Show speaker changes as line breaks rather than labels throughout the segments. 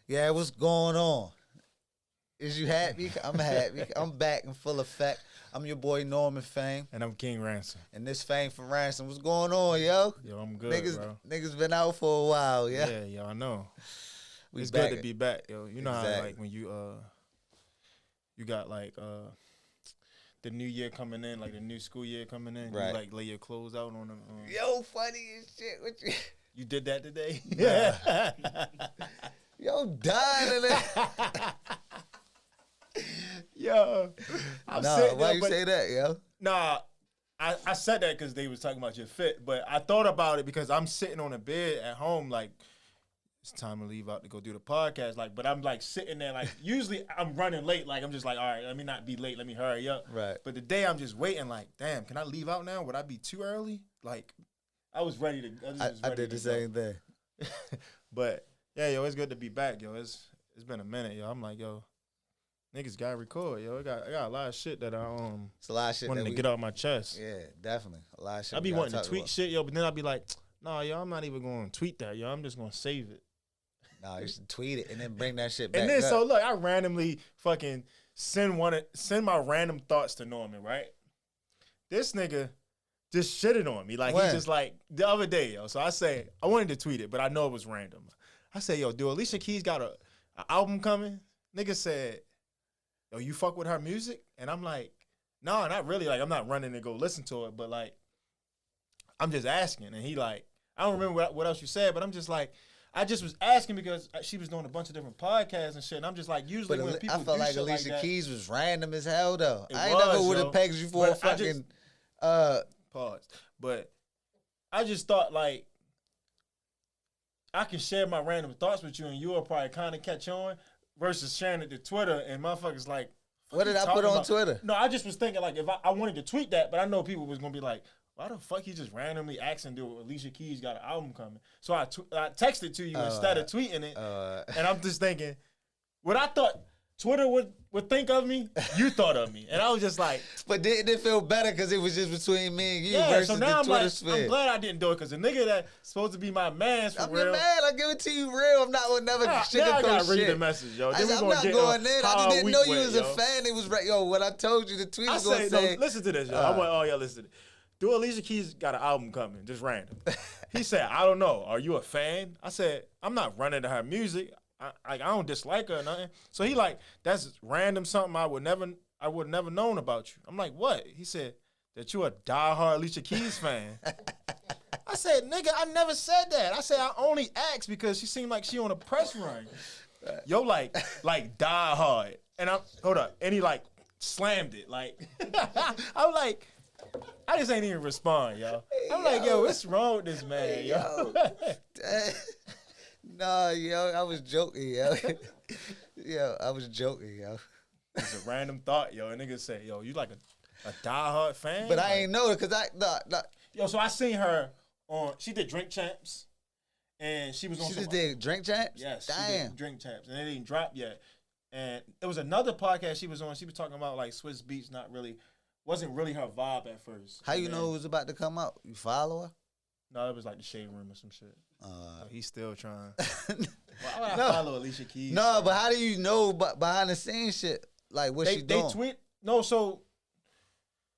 Yeah, what's going on? Is you happy? I'm happy. I'm back in full effect. I'm your boy NormanFame.
And I'm KingRansom.
And this Fame4Ransom. What's going on, yo?
Yo, I'm good, bro.
Niggas been out for a while, yeah?
Yeah, yo, I know. It's
back.
good to be back, yo. You know
Exactly.
how, like, when you got, like, the new year coming in, like the new school year coming in,
right.
You, like, lay your clothes out on them.
Yo, funny as shit. What
you did that today?
Yeah. Yo, dying in it.
Yo,
why you say that, yo?
Nah, I said that because they was talking about your fit, but I thought about it because I'm sitting on a bed at home, like, it's time to leave out to go do the podcast, like, but I'm, like, sitting there, like, usually I'm running late, like, I'm just like, all right, let me not be late, let me hurry up.
Right.
But today I'm just waiting, like, damn, can I leave out now? Would I be too early? Like, I was ready to,
I did the same thing.
But, yeah, yo, it's good to be back, yo. It's been a minute, yo. I'm like, yo, niggas gotta record, yo. I got a lot of shit that
it's a lot of shit
wanted to get off my chest.
Yeah, definitely. A lot of shit.
I be wanting to tweet shit, yo, but then I'd be like, nah, yo, I'm not even going to tweet that, yo. I'm just going to save it.
Nah, you should tweet it and then bring that shit back
And then,
up.
so, look, I randomly fucking send my random thoughts to Norman, right? This nigga just shitted on me. Like,
when?
He just, like, the other day, yo. So I say, I wanted to tweet it, but I know it was random. I say, yo, do Alicia Keys got an album coming? Nigga said, yo, you fuck with her music? And I'm like, no, not really. Like, I'm not running to go listen to it, but, like, I'm just asking. And he, like, I don't remember what else you said, but I'm just like, I just was asking because she was doing a bunch of different podcasts and shit. And I'm just like, usually when people
I felt
do
like
shit
Alicia
like that,
Keys was random as hell, though.
It
I ain't never would have
yo.
pegged you for
But
a fucking...
pause. But I just thought, like, I can share my random thoughts with you and you'll probably kind of catch on versus sharing it to Twitter and motherfuckers like,
what did I put on Twitter?
No, I just was thinking, like, if I wanted to tweet that, but I know people was going to be like, why the fuck you just randomly asking, dude, Alicia Keys got an album coming? So I texted to you instead of tweeting it, and I'm just thinking, what I thought Twitter would think of me, you thought of me. And I was just like...
But didn't it feel better because it was just between me and you versus
so now
the Twitter sphere?
I'm glad I didn't do it because the nigga that's supposed to be my man for real...
I'm your man. I give it to you real. I'm not gonna never sugarcoat shit.
Now I gotta read the message, yo.
I'm not going in. I didn't know you was a fan. It was right. Yo, what I told you, the tweet was gonna say...
No, listen to this, yo. I want all y'all listen to this. Do Alicia Keys got an album coming, just random. He said, I don't know. Are you a fan? I said, I'm not running to her music. I don't dislike her or nothing. So he like, that's random something I would never known about you. I'm like, what? He said, that you a diehard Alicia Keys fan. I said, nigga, I never said that. I said, I only asked because she seemed like she on a press run. Yo, like diehard. And hold up. And he like slammed it. Like, I'm like, I just ain't even respond, yo. I'm like, yo, what's wrong with this man, yo?
Nah, yo, I was joking, yo. Yo, I was joking, yo.
It's a random thought, yo. A nigga say, yo, you like a diehard fan?
But I ain't know it because
Yo, so I seen her she did Drink Champs, and she was on.
She just did Drink Champs?
Yes,
damn.
she did Drink Champs, and it didn't drop yet. And it was another podcast she was on. She was talking about like Swiss Beats, wasn't really her vibe at first.
How you know it was about to come out? You follow her?
No, it was like the Shade Room or some shit. He's still trying. Why would I follow Alicia Keys?
No, but how do you know behind the scenes shit? Like what she doing?
They tweet. No, so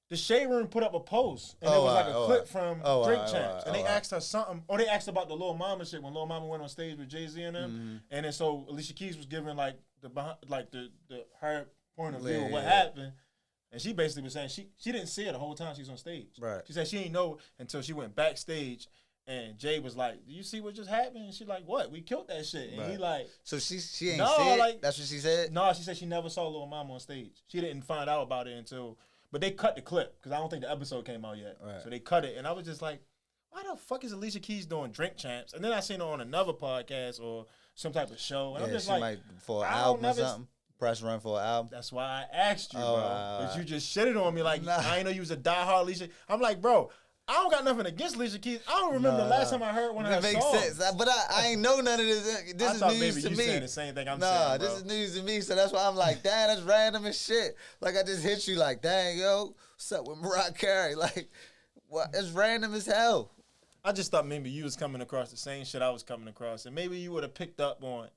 the Shade Room put up a post, and it was like a clip from Drink Champs, and they asked her something. Or they asked about the Lil Mama shit when Lil Mama went on stage with Jay-Z and them, and then so Alicia Keys was giving like her point of view of what happened. And she basically was saying she didn't see it the whole time she was on stage.
Right.
She said she didn't know until she went backstage, and Jay was like, "Do you see what just happened?" And she like, "What? We killed that shit." And he like,
so she ain't see it? Like, that's what she said?
No, she said she never saw Lil Mama on stage. She didn't find out about it until, but they cut the clip because I don't think the episode came out yet.
Right.
So they cut it, and I was just like, "Why the fuck is Alicia Keys doing Drink Champs?" And then I seen her on another podcast or some type of show, and I'm just like,
might for an album or something. Press run for an album.
That's why I asked you, bro. But you just shitted on me like, I ain't know you was a diehard Alicia. I'm like, bro, I don't got nothing against Alicia Keys. I don't remember the last time I heard one of her songs. That makes sense.
But I ain't know none of this. This is news to me.
Saying the same thing I'm saying,
this is news to me. So that's why I'm like, dang, that's random as shit. Like, I just hit you like, dang, yo, what's up with Mariah Carey? Like, what? It's random as hell.
I just thought maybe you was coming across the same shit I was coming across. And maybe you would have picked up on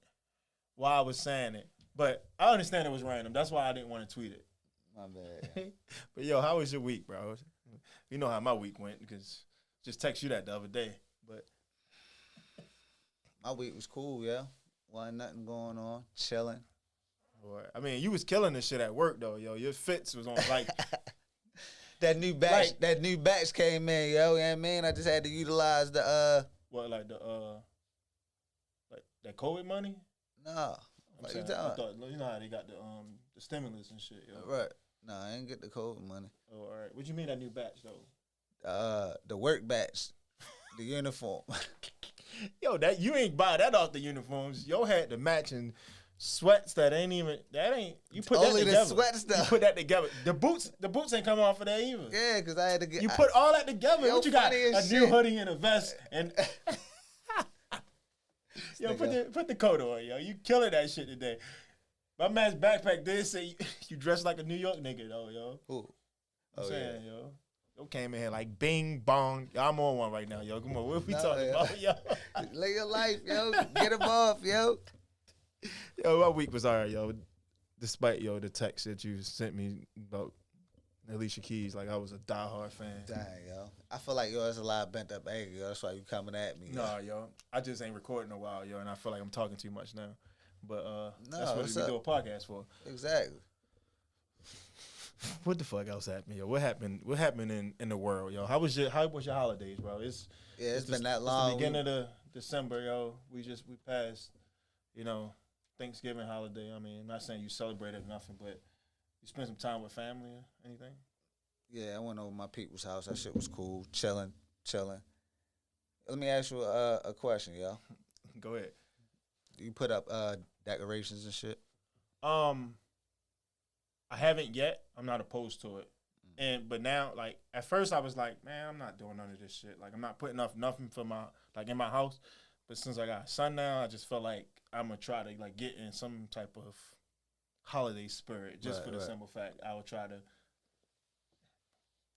why I was saying it. But I understand it was random. That's why I didn't want to tweet it.
My bad.
But yo, how was your week, bro? You know how my week went because just text you that the other day. But
My week was cool, yeah. Wasn't nothing going on. Chilling.
I mean, you was killing this shit at work though, yo. Your fits was on like
That new batch came in, yo. You know what I mean? I just had to utilize the
what, like like that COVID money?
No. What you talking
I
about?
thought you know how they got the stimulus and shit, yo.
Right. No, I ain't get the COVID money.
Oh, all right. What you mean that new batch though?
The work batch. The uniform.
Yo, that you ain't buy that off the uniforms. Yo had the matching sweats that ain't you put
Only
that together.
the sweat stuff.
You put that together. The boots ain't coming off of that either.
Yeah, because I had to get.
You put all that together.
Yo,
What you got?
funny
A
as
new
shit.
hoodie and a vest and yo, put the coat on, yo. You killing that shit today. My man's backpack did say you dress like a New York nigga though, yo.
Who?
I'm
Oh,
saying, yo. Yo came in here like bing bong. Yo, I'm on one right now, yo. Come on, what we talking about, yo?
Live your life, yo. Get him off, yo.
Yo, my week was all right, yo. Despite, yo, the text that you sent me about Alicia Keys, like I was a diehard fan.
Dang, yo. I feel like, yo, there's a lot of bent up anger, yo. That's why you coming at me. Yo.
Nah, yo. I just ain't recording in a while, yo, and I feel like I'm talking too much now. But that's what
what's
we
up?
do a podcast for.
Exactly.
What the fuck else happened, yo? What happened in the world, yo? How was your holidays, bro?
It's been that long.
It's the beginning of December, yo. We passed, you know, Thanksgiving holiday. I mean, I'm not saying you celebrated nothing, but you spent some time with family or anything?
Yeah, I went over my people's house. That shit was cool. Chilling. Let me ask you a question, yo.
Go ahead.
You put up decorations and shit?
I haven't yet. I'm not opposed to it. But now, like, at first I was like, man, I'm not doing none of this shit. Like, I'm not putting up nothing for in my house. But since I got a son now, I just feel like I'm going to try to, like, get in some type of holiday spirit. Just for the simple fact, I will try to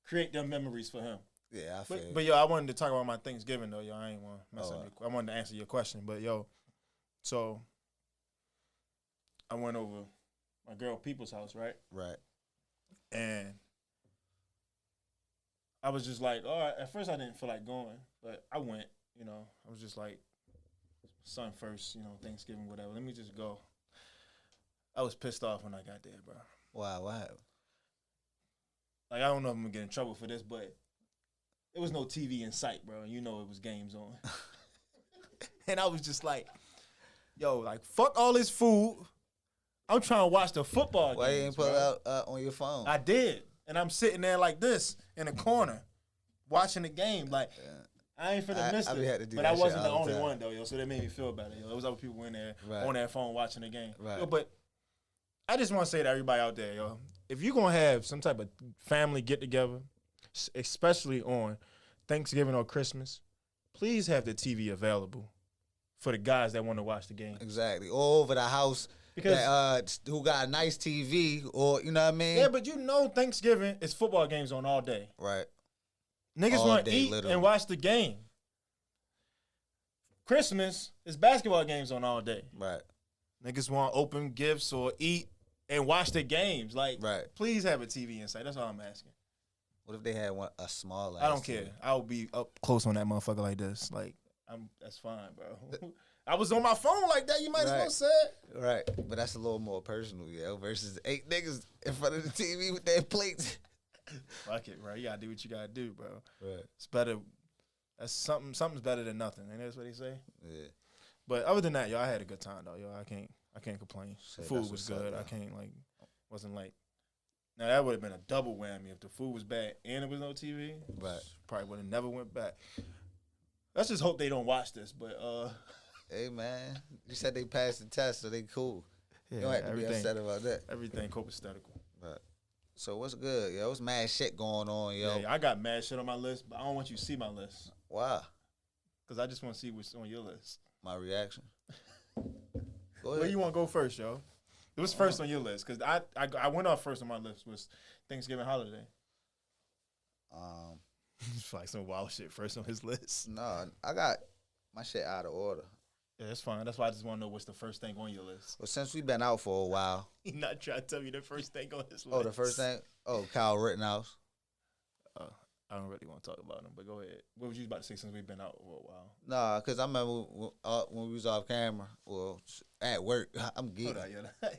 create them memories for him.
Yeah, I feel
But yo, I wanted to talk about my Thanksgiving, though, yo. I ain't want to mess up. I wanted to answer your question. But, yo, so I went over my girl people's house, right?
Right.
And I was just like, all right, at first I didn't feel like going, but I went, you know. I was just like, son first, you know, Thanksgiving, whatever. Let me just go. I was pissed off when I got there, bro.
Wow, what happened?
Like, I don't know if I'm going to get in trouble for this, but there was no TV in sight, bro. You know it was games on. And I was just like, yo, like, fuck all this food. I'm trying to watch the football games.
Why you ain't put it out on your phone?
I did. And I'm sitting there like this in a corner watching the game. Like, I ain't finna miss it. But I wasn't the only one, though, yo. So that made me feel better, yo. There was other people in there on their phone watching the game.
Right.
Yo, but I just want to say to everybody out there, yo, if you're going to have some type of family get-together, especially on Thanksgiving or Christmas, please have the TV available for the guys that want to watch the game.
Exactly. All over the house. Because who got a nice TV, or you know what I mean?
Yeah, but you know Thanksgiving is football games on all day.
Right.
Niggas want to eat and watch the game. Christmas is basketball games on all day.
Right.
Niggas want to open gifts or eat and watch the games. Like, please have a TV inside. That's all I'm asking.
What if they had a small ass
I don't care. I'll be up close on that motherfucker like this. Like, that's fine, bro. I was on my phone like that. You might as well say it.
Right. But that's a little more personal, yo, versus 8 niggas in front of the TV with their plates.
Fuck it, bro. You gotta do what you gotta do, bro.
Right.
It's better. That's something's better than nothing. Ain't that what they say?
Yeah.
But other than that, yo, I had a good time though, yo. I can't complain. The food was good.
Up,
Wasn't like. Now that would have been a double whammy if the food was bad and there was no TV.
Right.
Probably would have never went back. Let's just hope they don't watch this. But
hey man, you said they passed the test, so they cool.
Yeah,
you don't have to be upset about that.
Everything copacetic.
Right. So what's good, yo? What's mad shit going on, yo?
Yeah, I got mad shit on my list, but I don't want you to see my list.
Why?
Because I just want to see what's on your list.
My reaction. Go
Where
ahead.
you want to go first, yo? It was first on your list because I went off first on my list was Thanksgiving holiday. It's like some wild shit first on his list.
No, I got my shit out of order.
Yeah, that's fine. That's why I just want to know what's the first thing on your list.
Well, since we've been out for a while.
He not trying to tell me the first thing on his list.
Oh, the first thing? Oh, Kyle Rittenhouse.
I don't really want to talk about him, but go ahead. What was you about to say since we've been out for a while?
Nah, because I remember when we was off camera, well, at work, I'm geeking.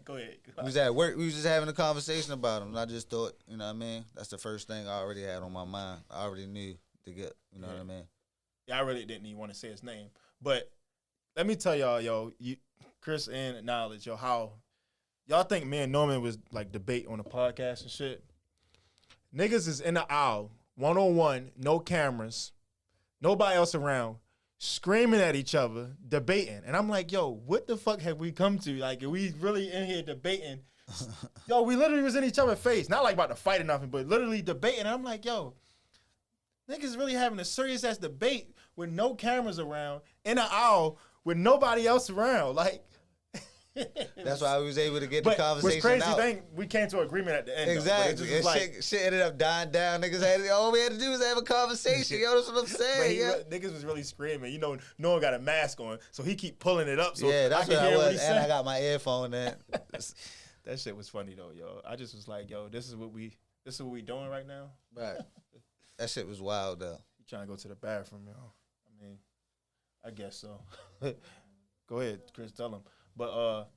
Go ahead.
We was at work, we was just having a conversation about him, and I just thought, you know what I mean? That's the first thing I already had on my mind. I already knew to get, you know what I mean?
Yeah, I really didn't even want to say his name. But let me tell y'all, yo, Chris and Knowledge, yo, how y'all think me and Norman was like debate on the podcast and shit? Niggas is in the aisle, one-on-one, no cameras, nobody else around, screaming at each other, debating. And I'm like, yo, what the fuck have we come to? Like, are we really in here debating? Yo, we literally was in each other's face. Not like about to fight or nothing, but literally debating. And I'm like, yo, niggas really having a serious-ass debate with no cameras around, in the aisle, with nobody else around. Like,
that's why I was able to get the conversation
crazy
out.
Thing, we came to an agreement at the end.
Exactly.
Though,
shit ended up dying down. Niggas all we had to do was have a conversation. Yo, that's what I'm saying.
Niggas was really screaming. You know, no one got a mask on, so he keep pulling it up. So
yeah, that's
I can
what
hear
I was.
what he
and
said.
I got my earphone in.
That shit was funny though, yo. I just was like, yo, this is what we doing right now.
Right. That shit was wild though.
You trying to go to the bathroom, yo? I mean, I guess so. Go ahead, Chris. Tell him. But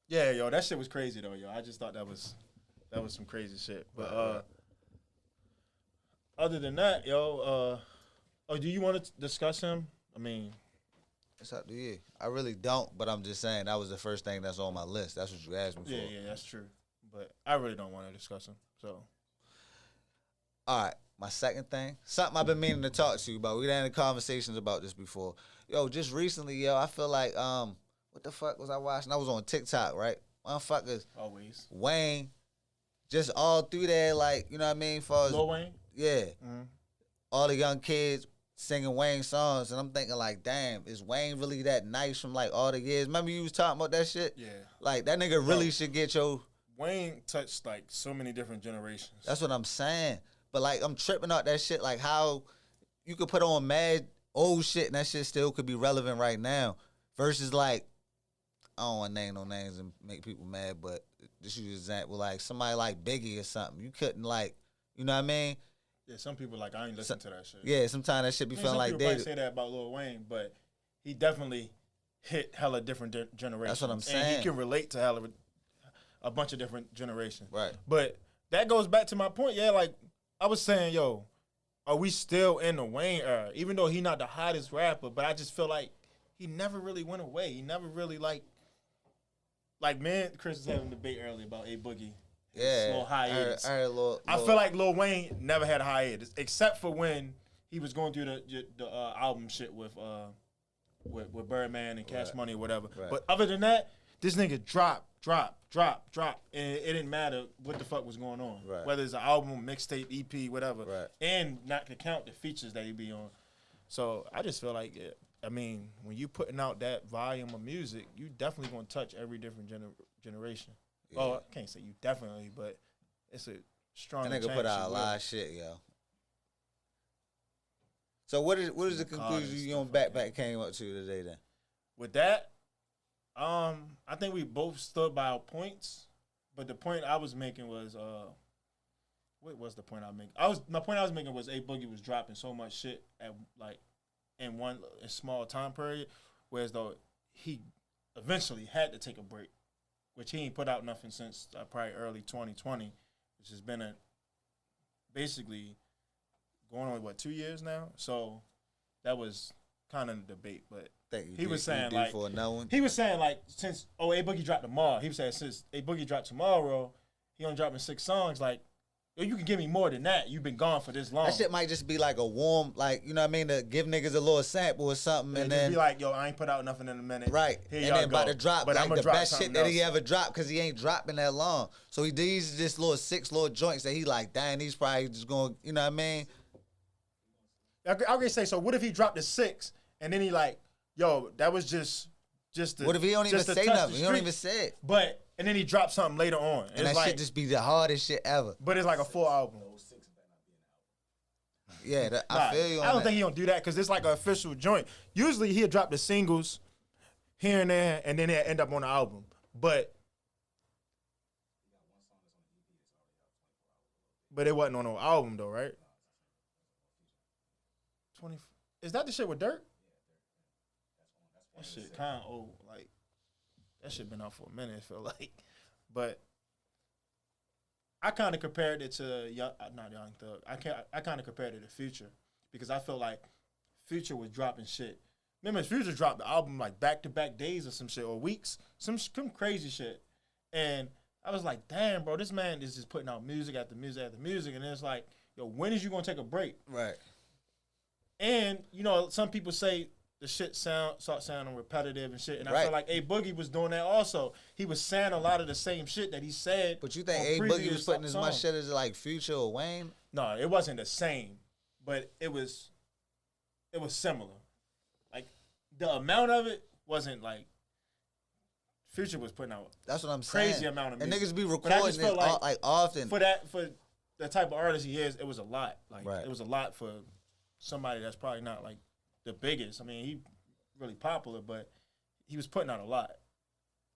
yeah, yo, that shit was crazy though, yo. I just thought that was some crazy shit. But other than that, yo, do you want to discuss him? I mean,
it's up to you. I really don't, but I'm just saying that was the first thing that's on my list. That's what you asked me for.
Yeah, that's true. But I really don't want to discuss him. So,
all right, my second thing, something I've been meaning to talk to you about. We had conversations about this before. Yo, just recently, yo, I feel like what the fuck was I watching? I was on TikTok, right? Motherfuckers.
Always.
Wayne, just all through there, like, you know what I mean?
Lil Wayne?
Yeah. Mm-hmm. All the young kids singing Wayne songs, and I'm thinking like, damn, is Wayne really that nice from like all the years? Remember you was talking about that shit?
Yeah.
Like, that nigga really should get your...
Wayne touched like so many different generations.
That's what I'm saying. But like, I'm tripping out that shit, like how you could put on mad old shit and that shit still could be relevant right now versus like, I don't want to name no names and make people mad, but just use an example, like somebody like Biggie or something. You couldn't like, you know what I mean?
Yeah, some people like, I ain't listen to that shit.
Yeah, sometimes that shit be feeling like
they probably say that about Lil Wayne, but he definitely hit hella different generations.
That's what I'm saying.
And he can relate to a bunch of different generations.
Right.
But that goes back to my point. Yeah, like I was saying, yo, are we still in the Wayne era? Even though he not the hottest rapper, but I just feel like he never really went away. He never really like man, Chris was having a debate earlier about A Boogie.
Yeah.
Little hiatus.
I
feel like Lil Wayne never had a hiatus, except for when he was going through the album shit with Birdman and Cash Money or whatever. Right. But other than that, this nigga drop, and it didn't matter what the fuck was going on.
Right.
Whether it's an album, mixtape, EP, whatever.
Right.
And not to count the features that he be on. So I just feel like, I mean, when you putting out that volume of music, you definitely gonna touch every different generation. Yeah. Oh, I can't say you definitely, but it's a strong.
That nigga put out a lot of shit, yo. So what is the conclusion you on Backpack came up to today then?
With that, I think we both stood by our points, but the point I was making was what was the point I was making? My point I was making was A Boogie was dropping so much shit at like in one small time period, whereas though he eventually had to take a break, which he ain't put out nothing since probably early 2020, which has been basically going on 2 years now. So that was kind of the debate, but he was saying like since A Boogie dropped tomorrow, he was saying since A Boogie dropped tomorrow, he only dropping 6 songs. Like, you can give me more than that. You've been gone for this long.
That shit might just be like a warm, like, you know what I mean, to give niggas a little sample or something, and then
be like, yo, I ain't put out nothing in a minute.
Right.
Here
and then
go.
About to drop,
but
like
I'm
the
drop
best shit that
else.
he ever dropped, because he ain't dropping that long. So these just little 6 little joints that he like, dang, these probably just going, you know what I mean?
I was gonna say, so what if he dropped the 6 and then he like, yo, that was just the.
What if he don't even say nothing? He don't even say it.
And then he dropped something later on,
and that shit just be the hardest shit ever.
But it's like a full album.
Yeah, I feel you on
I don't
that.
think he don't do that because it's like an official joint. Usually he'll drop the singles here and there, and then they end up on the album. But it wasn't on no album though, right? 20. Is that the shit with Dirt? That shit kind of old. Like that shit been out for a minute. I feel like, but I kind of compared it to not Young Thug. I kind of compared it to Future because I felt like Future was dropping shit. Remember, Future dropped the album like back-to-back days or some shit, or weeks, some crazy shit. And I was like, damn, bro, this man is just putting out music after music after music. And it's like, yo, when is you going to take a break?
Right.
And, you know, some people say the shit start sounding repetitive and shit. And I feel like A Boogie was doing that also. He was saying a lot of the same shit that he said.
But you think A Boogie was putting as much shit as like Future or Wayne?
No, it wasn't the same. But it was similar. Like, the amount of it wasn't like Future was putting out.
That's what I'm saying.
Crazy amount of music.
And niggas be recording it like often.
For the type of artist he is, it was a lot. Like It was a lot for somebody that's probably not like the biggest. I mean, he really popular, but he was putting out a lot.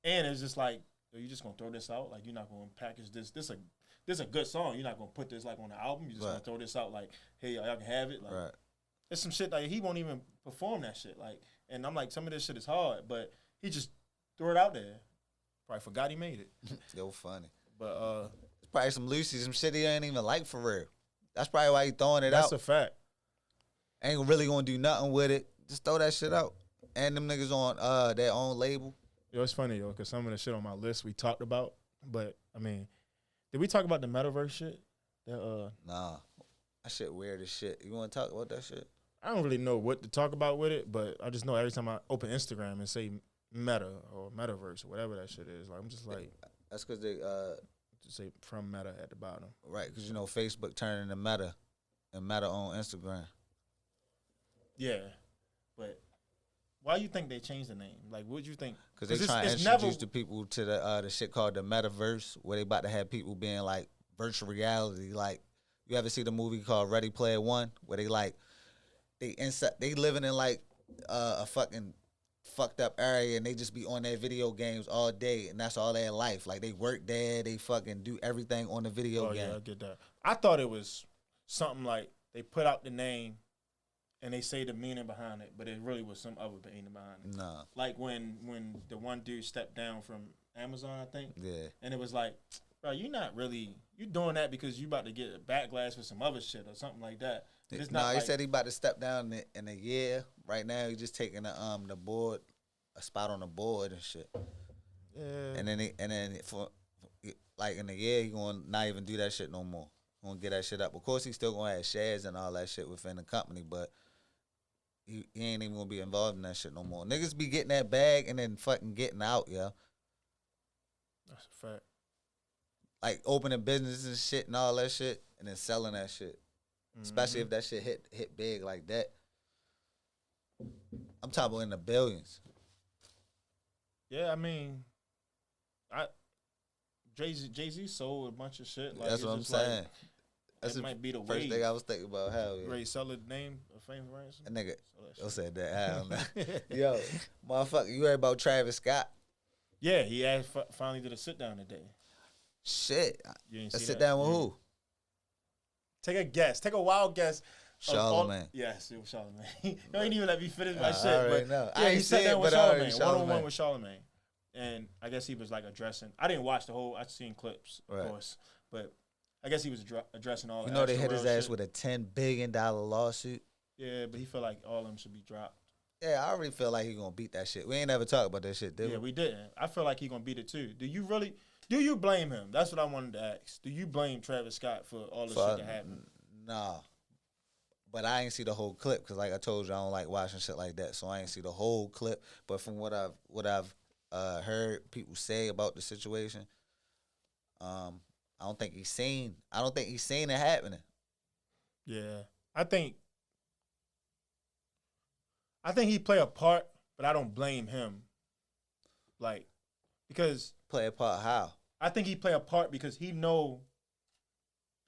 And it's just like, yo, you just gonna throw this out? Like, you're not gonna package this. This a good song. You're not gonna put this like on the album. You're just gonna throw this out like, hey, y'all can have it. Like, there's some shit like he won't even perform that shit. Like, and I'm like, some of this shit is hard, but he just threw it out there. Probably forgot he made it.
Yo, funny.
But
it's probably some Lucy, some shit he ain't even like for real. That's probably why he throwing it out.
That's a fact.
Ain't really gonna do nothing with it. Just throw that shit out. And them niggas on their own label.
Yo, it's funny, yo, because some of the shit on my list we talked about. But, I mean, did we talk about the metaverse shit?
Nah. That shit weird as shit. You want to talk about that shit?
I don't really know what to talk about with it, but I just know every time I open Instagram and say Meta or Metaverse or whatever that shit is, like I'm just like...
That's because they...
just say from Meta at the bottom.
Right, because, you know, Facebook turning to Meta and Meta on Instagram.
Yeah, but why you think they changed the name? Like, what do you think?
Because they trying to introduce the people to the shit called the Metaverse, where they about to have people being like virtual reality. Like, you ever see the movie called Ready Player One, where they like they living in like a fucking fucked up area and they just be on their video games all day and that's all their life. Like, they work there, they fucking do everything on the video game.
Yeah, I get that. I thought it was something like they put out the name and they say the meaning behind it, but it really was some other meaning behind it.
Nah.
Like when the one dude stepped down from Amazon, I think.
Yeah.
And it was like, bro, you doing that because you about to get a backlash for some other shit or something like that. It's not
he said he about to step down in a year. Right now, he just taking the board, a spot on the board and shit. Yeah. And then for like in a year, he gonna not even do that shit no more. Gonna get that shit up. Of course, he still gonna have shares and all that shit within the company, but he ain't even gonna be involved in that shit no more. Niggas be getting that bag and then fucking getting out, yo.
That's a fact.
Like opening businesses and shit and all that shit, and then selling that shit. Mm-hmm. Especially if that shit hit big like that. I'm talking about in the billions.
Yeah, I mean, Jay-Z sold a bunch of shit. Like,
that's what I'm saying.
That might be the
first thing I was thinking about. Hell yeah.
Ray sell the name of Fame4Ransom.
That nigga, yo said that. Hell no. Yo, motherfucker, you heard about Travis Scott?
Yeah, he finally did a sit down today.
Shit.
You ain't
a
see
sit
that?
down with who?
Take a guess. Take a wild guess.
Charlamagne.
Yes, it was Charlamagne. You ain't even let me finish my shit. But
know.
Yeah, he sat down with Charlamagne. One-on-one with
Charlamagne.
And I guess he was like addressing. I didn't watch the whole. I've seen clips, of course, but I guess he was addressing all.
You know they hit his ass
shit.
with a $10 billion lawsuit.
Yeah, but he felt like all of them should be dropped.
Yeah, I already feel like he gonna beat that shit. We ain't never talked about that shit, did we?
Yeah, we didn't. I feel like he gonna beat it too. Do you blame him? That's what I wanted to ask. Do you blame Travis Scott for all the shit that happened?
Nah. But I ain't see the whole clip because, like I told you, I don't like watching shit like that. So I ain't see the whole clip. But from what I've heard people say about the situation, I don't think he's seen it happening.
Yeah, I think he play a part, but I don't blame him. Like, because
play a part how?
I think he play a part because he know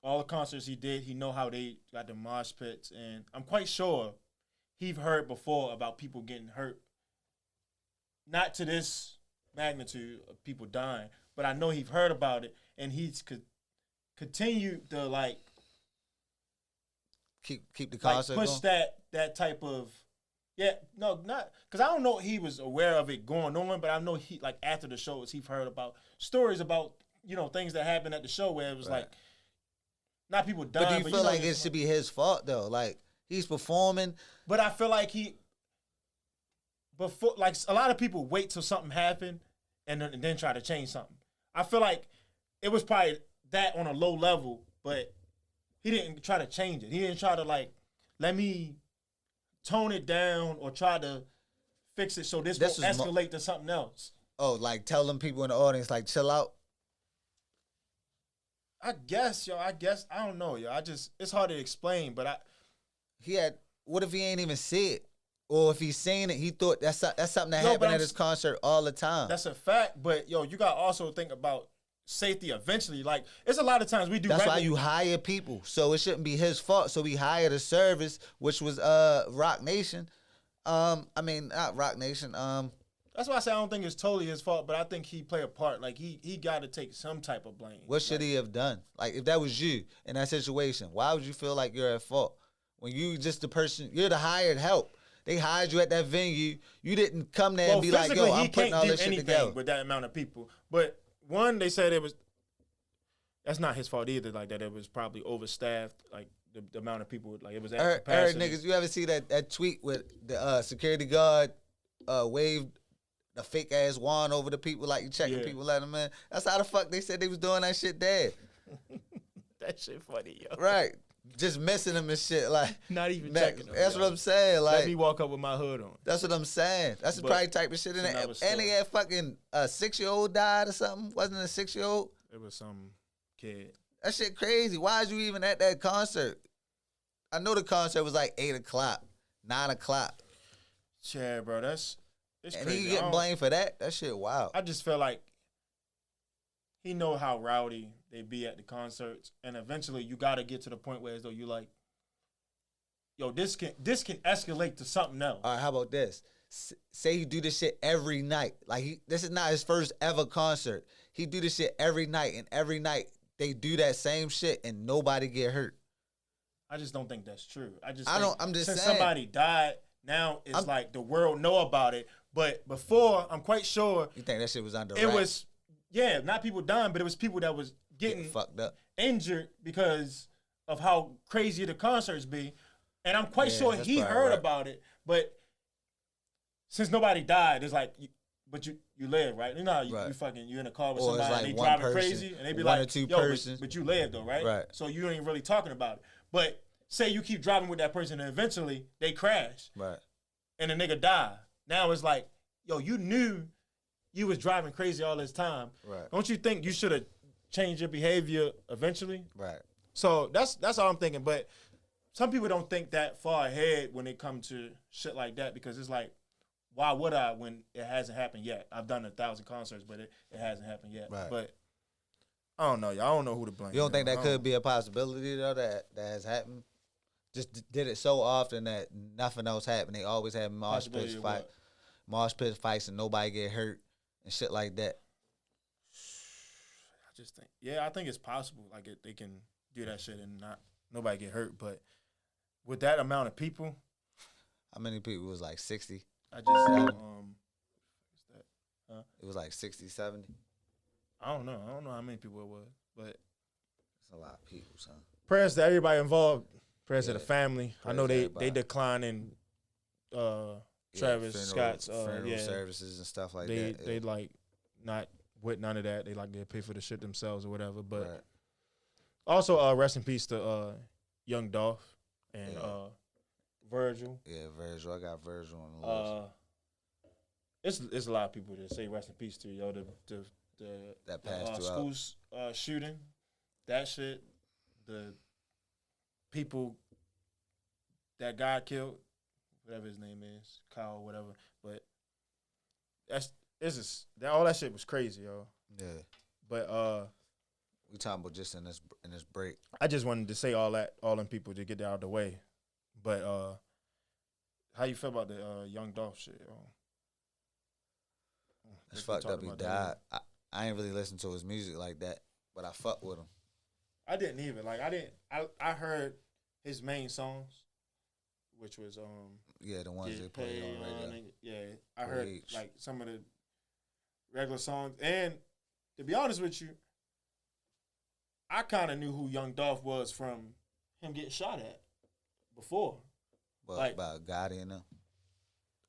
all the concerts he did. He know how they got the mosh pits, and I'm quite sure he've heard before about people getting hurt not to this magnitude of people dying, but I know he's heard about it and he's continued to like
keep the concert
push
going?
that type of not because I don't know he was aware of it going on, but I know he like after the shows he's heard about stories about things that happened at the show where it was like not people dying.
But do you feel like it should be his fault though? Like he's performing,
but I feel like before like a lot of people wait till something happened and then try to change something. I feel like it was probably that on a low level, but he didn't try to change it. He didn't try to like let me tone it down or try to fix it so this will escalate to something else.
Oh, like tell them people in the audience like chill out.
I guess I don't know, yo. It's hard to explain, but
what if he ain't even see it? Or if he's seen it, he thought that's something that happened at his concert all the time.
That's a fact, but yo, you got to also think about safety eventually. Like, it's a lot of times we do.
That's why you hire people, so it shouldn't be his fault. So we hired a service, which was Rock Nation. I mean, not Rock Nation.
That's why I say I don't think it's totally his fault, but I think he played a part. Like he got to take some type of blame.
What should he have done? Like if that was you in that situation, why would you feel like you're at fault when you just the person? You're the hired help. They hired you at that venue. You didn't come there and be like, yo, I'm putting all this shit together.
With that amount of people. But one, they said that's not his fault either, like that it was probably overstaffed, like the amount of people, like it was at capacity.
Niggas, you ever see that tweet with the security guard waved a fake ass wand over the people, like you checking people, letting them in? That's how the fuck they said they was doing that shit there.
That shit funny, yo.
Right. Just missing them and shit, like
not even checking them.
That's what I'm saying. Like,
let me walk up with my hood on.
That's what I'm saying. That's the probably type of shit in there. And they had fucking a 6-year-old died or something. Wasn't it a 6-year-old?
It was some kid.
That shit crazy. Why is you even at that concert? I know the concert was like 8:00, 9:00.
Yeah, bro, it's
and
crazy.
He getting blamed for that. That shit wild.
I just feel like he know how rowdy they be at the concerts, and eventually you got to get to the point where as though you like, yo, this can escalate to something else.
All right, how about this? Say you do this shit every night. Like this is not his first ever concert. He do this shit every night, and every night they do that same shit, and nobody get hurt.
I just don't think that's true. I'm just
since
saying, somebody died, now it's like the world know about it. But before, I'm quite sure.
You think that shit was under
wraps? It was, not people dying, but it was people that was getting
fucked up,
injured because of how crazy the concerts be. And I'm quite sure he heard about it, but since nobody died, it's like, but you live, right? You know how you in a car with somebody
like
and they driving crazy and they be like, but you live though, right?
Right.
So you ain't really talking about it. But say you keep driving with that person and eventually they crash.
Right.
And the nigga die. Now it's like, yo, you knew you was driving crazy all this time.
Right.
Don't you think you should have changed your behavior eventually?
Right.
So that's all I'm thinking. But some people don't think that far ahead when it comes to shit like that because it's like, why would I when it hasn't happened yet? I've done 1,000 concerts, but it hasn't happened yet.
Right.
But I don't know. Y'all don't know who to blame.
You don't think that could be a possibility though that has happened? Just did it so often that nothing else happened. They always have mosh pit fights, and nobody get hurt and shit like that.
I think it's possible. Like they can do that shit and nobody get hurt. But with that amount of people,
how many people? It was like 60.
I just
It was like 60, 70.
I don't know how many people it was, but
it's a lot of people, son.
Prayers to everybody involved. Prayers to the family. I know they declining Travis Scott's
funeral services and stuff like that.
They like not with none of that. They like they pay for the shit themselves or whatever. But also rest in peace to young Dolph and Virgil.
Yeah, Virgil. I got Virgil on the
list. It's a lot of people that say rest in peace to yo. The school shooting, that shit, the people that got killed, whatever his name is, Kyle, whatever. But all that shit was crazy, yo.
Yeah.
But
we talking about just in this break.
I just wanted to say all them people to get that out of the way. But how you feel about the young Dolph shit, yo?
It's fucked up. He died. I ain't really listen to his music like that, but I fuck with him.
I didn't even like. I heard his main songs, which was
yeah, the ones they played on radio.
Yeah, I heard like some of the regular songs, and to be honest with you, I kind of knew who Young Dolph was from him getting shot at before.
But
like
by Gotti and them.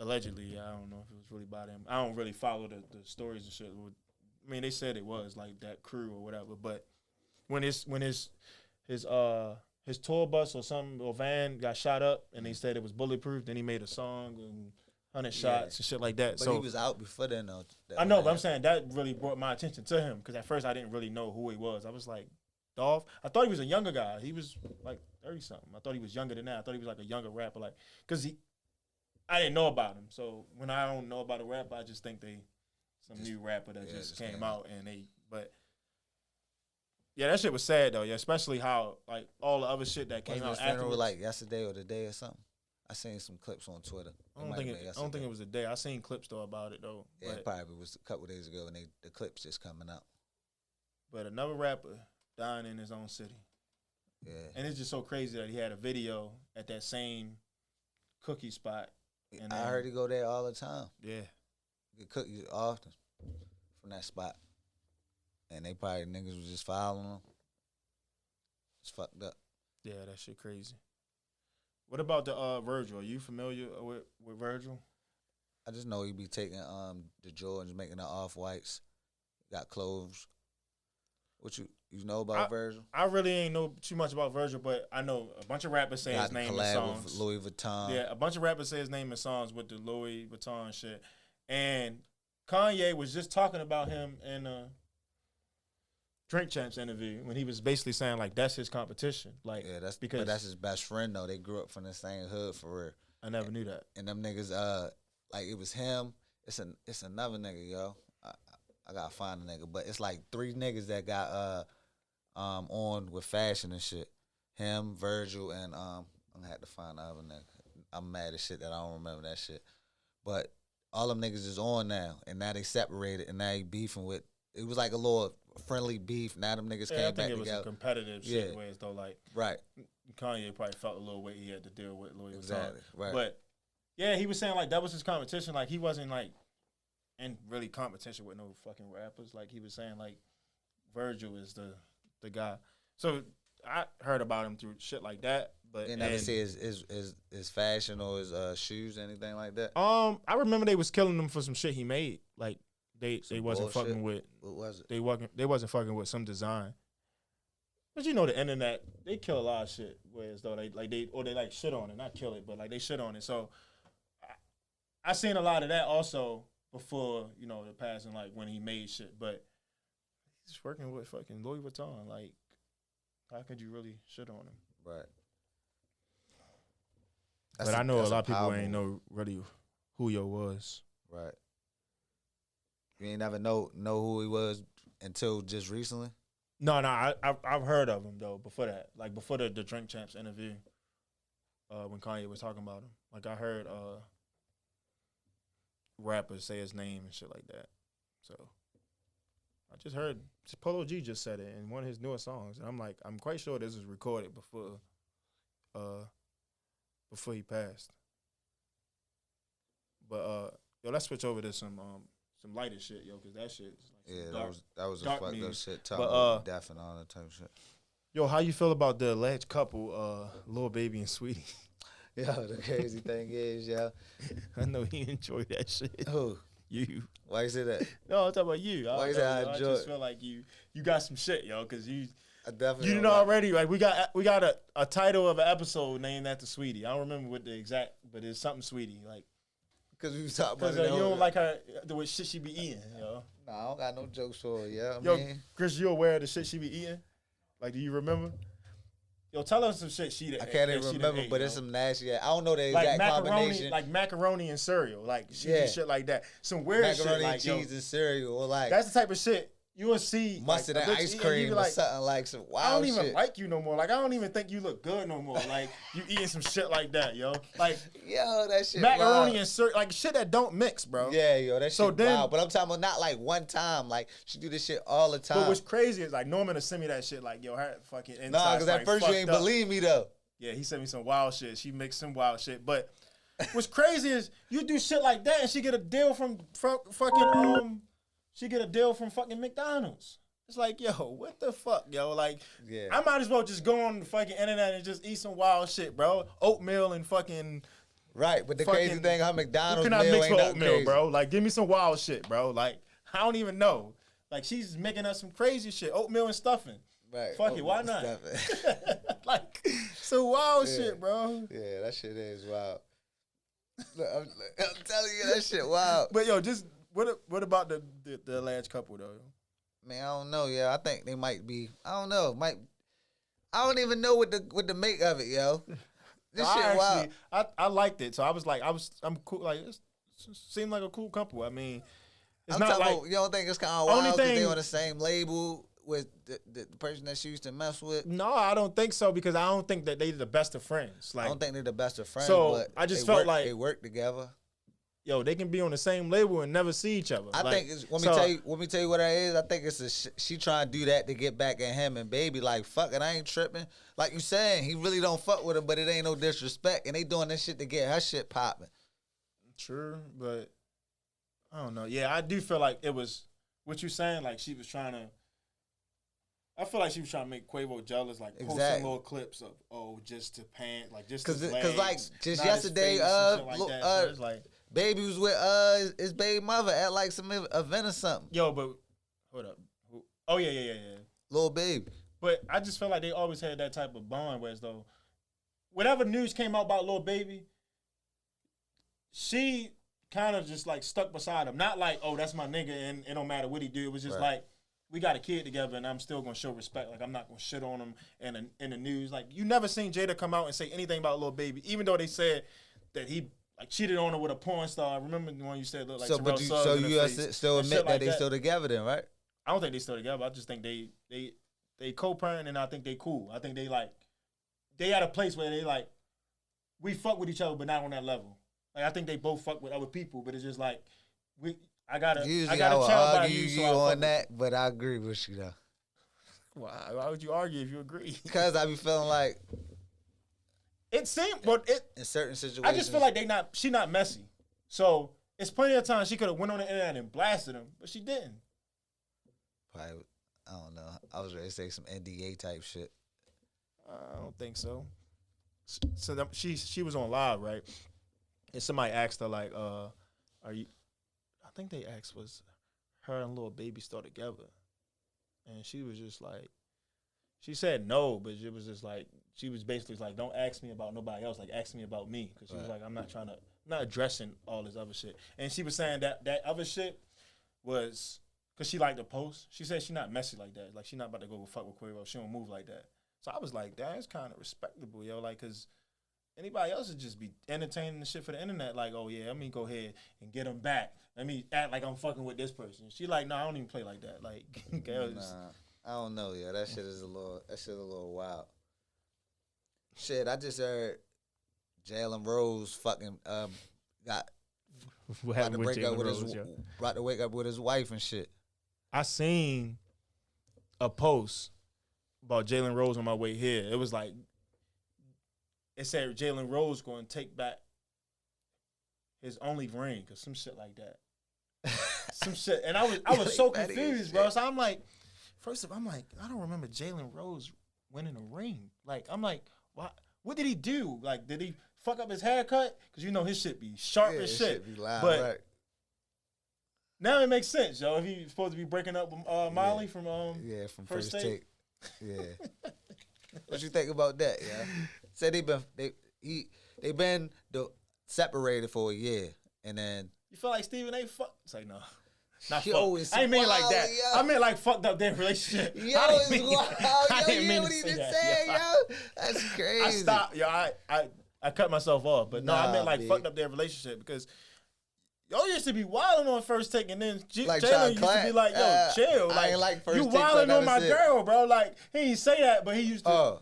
Allegedly, I don't know if it was really by them. I don't really follow the stories and shit. I mean, they said it was like that crew or whatever, but when his tour bus or something or van got shot up and they said it was bulletproof, then he made a song and 100 shots and shit like that.
But
so
he was out before then, though.
I know, but I'm saying that really brought my attention to him because at first I didn't really know who he was. I was like, Dolph. I thought he was a younger guy. He was like 30 something. I thought he was younger than that. I thought he was like a younger rapper, like because I didn't know about him. So when I don't know about a rapper, I just think some new rapper that just came out and but. Yeah, that shit was sad though. Yeah, especially how like all the other shit that came out after.
Like yesterday or the day or something. I seen some clips on Twitter.
I don't think it was a day. I seen clips though about it though.
Yeah, it probably was a couple days ago, and the clips just coming out.
But another rapper dying in his own city.
Yeah,
and it's just so crazy that he had a video at that same cookie spot.
And I heard he go there all the time.
Yeah,
get cookies often from that spot. And they probably niggas was just following him. It's fucked up.
Yeah, that shit crazy. What about the Virgil? Are you familiar with Virgil?
I just know he be taking the Jordans, making the off-whites. Got clothes. What you know about Virgil?
I really ain't know too much about Virgil, but I know a bunch of rappers say his name in songs.
With Louis Vuitton.
Yeah, a bunch of rappers say his name in songs with the Louis Vuitton shit. And Kanye was just talking about him in Drink Champs interview when he was basically saying like that's his competition. Like
yeah, that's his best friend though. They grew up from the same hood for real.
I never knew that.
And them niggas like it was him. It's another nigga, yo. I gotta find a nigga, but it's like 3 niggas that got on with fashion and shit. Him, Virgil, and I'm gonna have to find the other nigga. I'm mad as shit that I don't remember that shit. But all them niggas is on now, and now they separated, and now they beefing with. It was like a little friendly beef. Now them niggas came back together.
I think it was a competitive shit, where it's though like
right.
Kanye probably felt a little weight he had to deal with Louis Vuitton.
Exactly. Right.
But yeah, he was saying like that was his competition. Like he wasn't like in really competition with no fucking rappers. Like he was saying like Virgil is the guy. So I heard about him through shit like that. But
they never see his fashion or his shoes, anything like that.
I remember they was killing him for some shit he made. Like they wasn't
bullshit.
fucking with.
What was it?
They wasn't fucking with some design. But you know the internet, they kill a lot of shit. Whereas though they shit on it, not kill it, but like they shit on it. So I seen a lot of that also before the passing, like when he made shit. But he's working with fucking Louis Vuitton. Like how could you really shit on him?
Right.
But I know a lot of people ain't know really who yo was.
Right. You ain't never know who he was until just recently?
No, I've heard of him though before that. Like before the Drink Champs interview, when Kanye was talking about him. Like I heard rappers say his name and shit like that. So I just heard Polo G just said it in one of his newest songs. And I'm like, I'm quite sure this was recorded before he passed. But yo, let's switch over to some lighter shit, yo, because that shit is like
that was a fucked up shit. Talking
about
death and all that type of shit.
Yo, how you feel about the alleged couple, Lil Baby and Saweetie?
Yo, the crazy thing is, yo,
I know he enjoyed that shit.
Who?
You.
Why you say that?
No, I'm talking about you.
Why you say I enjoy?
I just feel like you got some shit, yo, because
I definitely
you know already. Like we got a title of an episode named after Saweetie. I don't remember what the exact, but it's something Saweetie. Like
because we was talking about
you don't like her the way shit she be eating, yo.
Nah, I don't got no jokes for her. Yeah,
yo, Chris, you aware of the shit she be eating? Like, do you remember? Yo, tell us some shit
I can't even remember, but it's some nasty. I don't know the exact combination.
Like macaroni and cereal, like shit like that. Some weird
macaroni
shit, like
cheese and cereal, or like
that's the type of shit you will see
mustard
like,
and ice cream or something like some wild shit.
I don't even like you no more. Like I don't even think you look good no more. Like you eating some shit like that, yo. Like
yo, that shit
macaroni
wild.
and syrup, like shit that don't mix, bro.
Yeah, yo, that shit
then,
wild. But I'm talking about not like one time. Like she do this shit all the time.
But what's crazy is like Norman will send me that shit. Like yo, her fucking inside.
Nah, because at first you ain't believe me though.
Yeah, he sent me some wild shit. She mixed some wild shit. But what's crazy is you do shit like that and she get a deal from fucking she get a deal from fucking McDonald's. It's like, yo, what the fuck, yo? Like, I might as well just go on the fucking internet and just eat some wild shit, bro. Oatmeal and fucking.
Right, but the crazy thing, how McDonald's
you cannot
meal
mix
ain't
with
nothing
oatmeal,
crazy.
bro. Like, give me some wild shit, bro. Like, I don't even know. Like, she's making us some crazy shit. Oatmeal and stuffing.
Right.
Fuck it, why not? Like, some wild shit, bro.
Yeah, that shit is wild. Look, I'm telling you, that shit wild.
But, yo, just, what about the alleged couple, though?
Man, I don't know. Yeah, I think they might be. I don't know. I don't even know what to make of it, yo. This shit wild.
I liked it, so I'm cool. Like it seemed like a cool couple. I mean, it's
I'm
not like
you don't think it's kind of wild because they on the same label with the person that she used to mess with.
No, I don't think so because I don't think that they're the best of friends. Like
I don't think they're the best of friends.
So
but
I just felt like
they work together.
Yo, they can be on the same label and never see each other.
I think it's, let me tell you what that is. I think it's she trying to do that to get back at him and baby. Like fuck it, I ain't tripping. Like you saying, he really don't fuck with her, but it ain't no disrespect, and they doing this shit to get her shit popping.
True, but I don't know. Yeah, I do feel like it was what you saying. Like she was trying to. I feel like she was trying to make Quavo jealous, like posting little clips of just to pant, like just because
like just yesterday, so it's like. Baby was with his baby mother at like some event or something.
Yo, but hold up. Oh yeah.
Lil Baby.
But I just felt like they always had that type of bond, whereas though, whatever news came out about Lil Baby, she kind of just like stuck beside him. Not like, oh, that's my nigga and it don't matter what he do. It was just like, we got a kid together and I'm still gonna show respect. Like I'm not gonna shit on him in the news. Like you never seen Jada come out and say anything about Lil Baby, even though they said that he like cheated on her with a porn star. I remember the one you said looked like
so,
but
so you still admit that they still together then, right?
I don't think they still together. I just think they co-parent and I think they cool. I think they at a place where they like we fuck with each other but not on that level. Like I think they both fuck with other people, but it's just like I gotta challenge
you on that, but I agree with you though.
Why would you argue if you agree?
Because I be feeling like
it seemed, but in
certain situations,
I just feel like she not messy. So it's plenty of times she could have went on the internet and blasted him, but she didn't.
Probably, I don't know. I was ready to say some NDA type shit.
I don't think so. So she was on live, right? And somebody asked her like, "Are you?" I think they asked was her and Lil Baby still together, and she was just like, she said no, but it was just like she was basically like, "Don't ask me about nobody else. Like, ask me about me," because she was like, "I'm not addressing all this other shit." And she was saying that other shit was because she liked to post. She said she not messy like that. Like she not about to go fuck with Quavo. She don't move like that. So I was like, that's kind of respectable, yo. Like, cause anybody else would just be entertaining the shit for the internet. Like, oh yeah, let me go ahead and get him back. Let me act like I'm fucking with this person. She like, no, I don't even play like that. Like,
I don't know, yeah. That shit a little wild. Shit, I just heard Jalen Rose fucking got about to break up with about to wake up with his wife and shit.
I seen a post about Jalen Rose on my way here. It was like, it said Jalen Rose going to take back his only ring or some shit like that. Some shit. And I was so confused, bro. So I'm like, first of all, I'm like, I don't remember Jalen Rose winning a ring. Like, I'm like, what did he do? Like, did he fuck up his haircut? Because you know his shit be sharp as shit.
Be loud,
but
right.
Now it makes sense, yo. If he's supposed to be breaking up with Molly from
from First Take. Yeah. What you think about that, yeah? Said they been separated for a year, and then
you feel like Stephen A. fuck? It's like no, not
yo,
fuck. I ain't mean like that. Yo. I meant like fucked up their relationship.
Yo, it's wild. Yo, you hear what he just said, yo? That's crazy.
I stopped, yo. I cut myself off, but no, I meant like fucked up their relationship because Yo used to be wilding on First Take, and then
Like
Jalen used to be like, yo, chill.
I ain't like First
you
Take,
wilding
so
on my
that's it.
girl, bro. Like, he didn't say that, but he used to.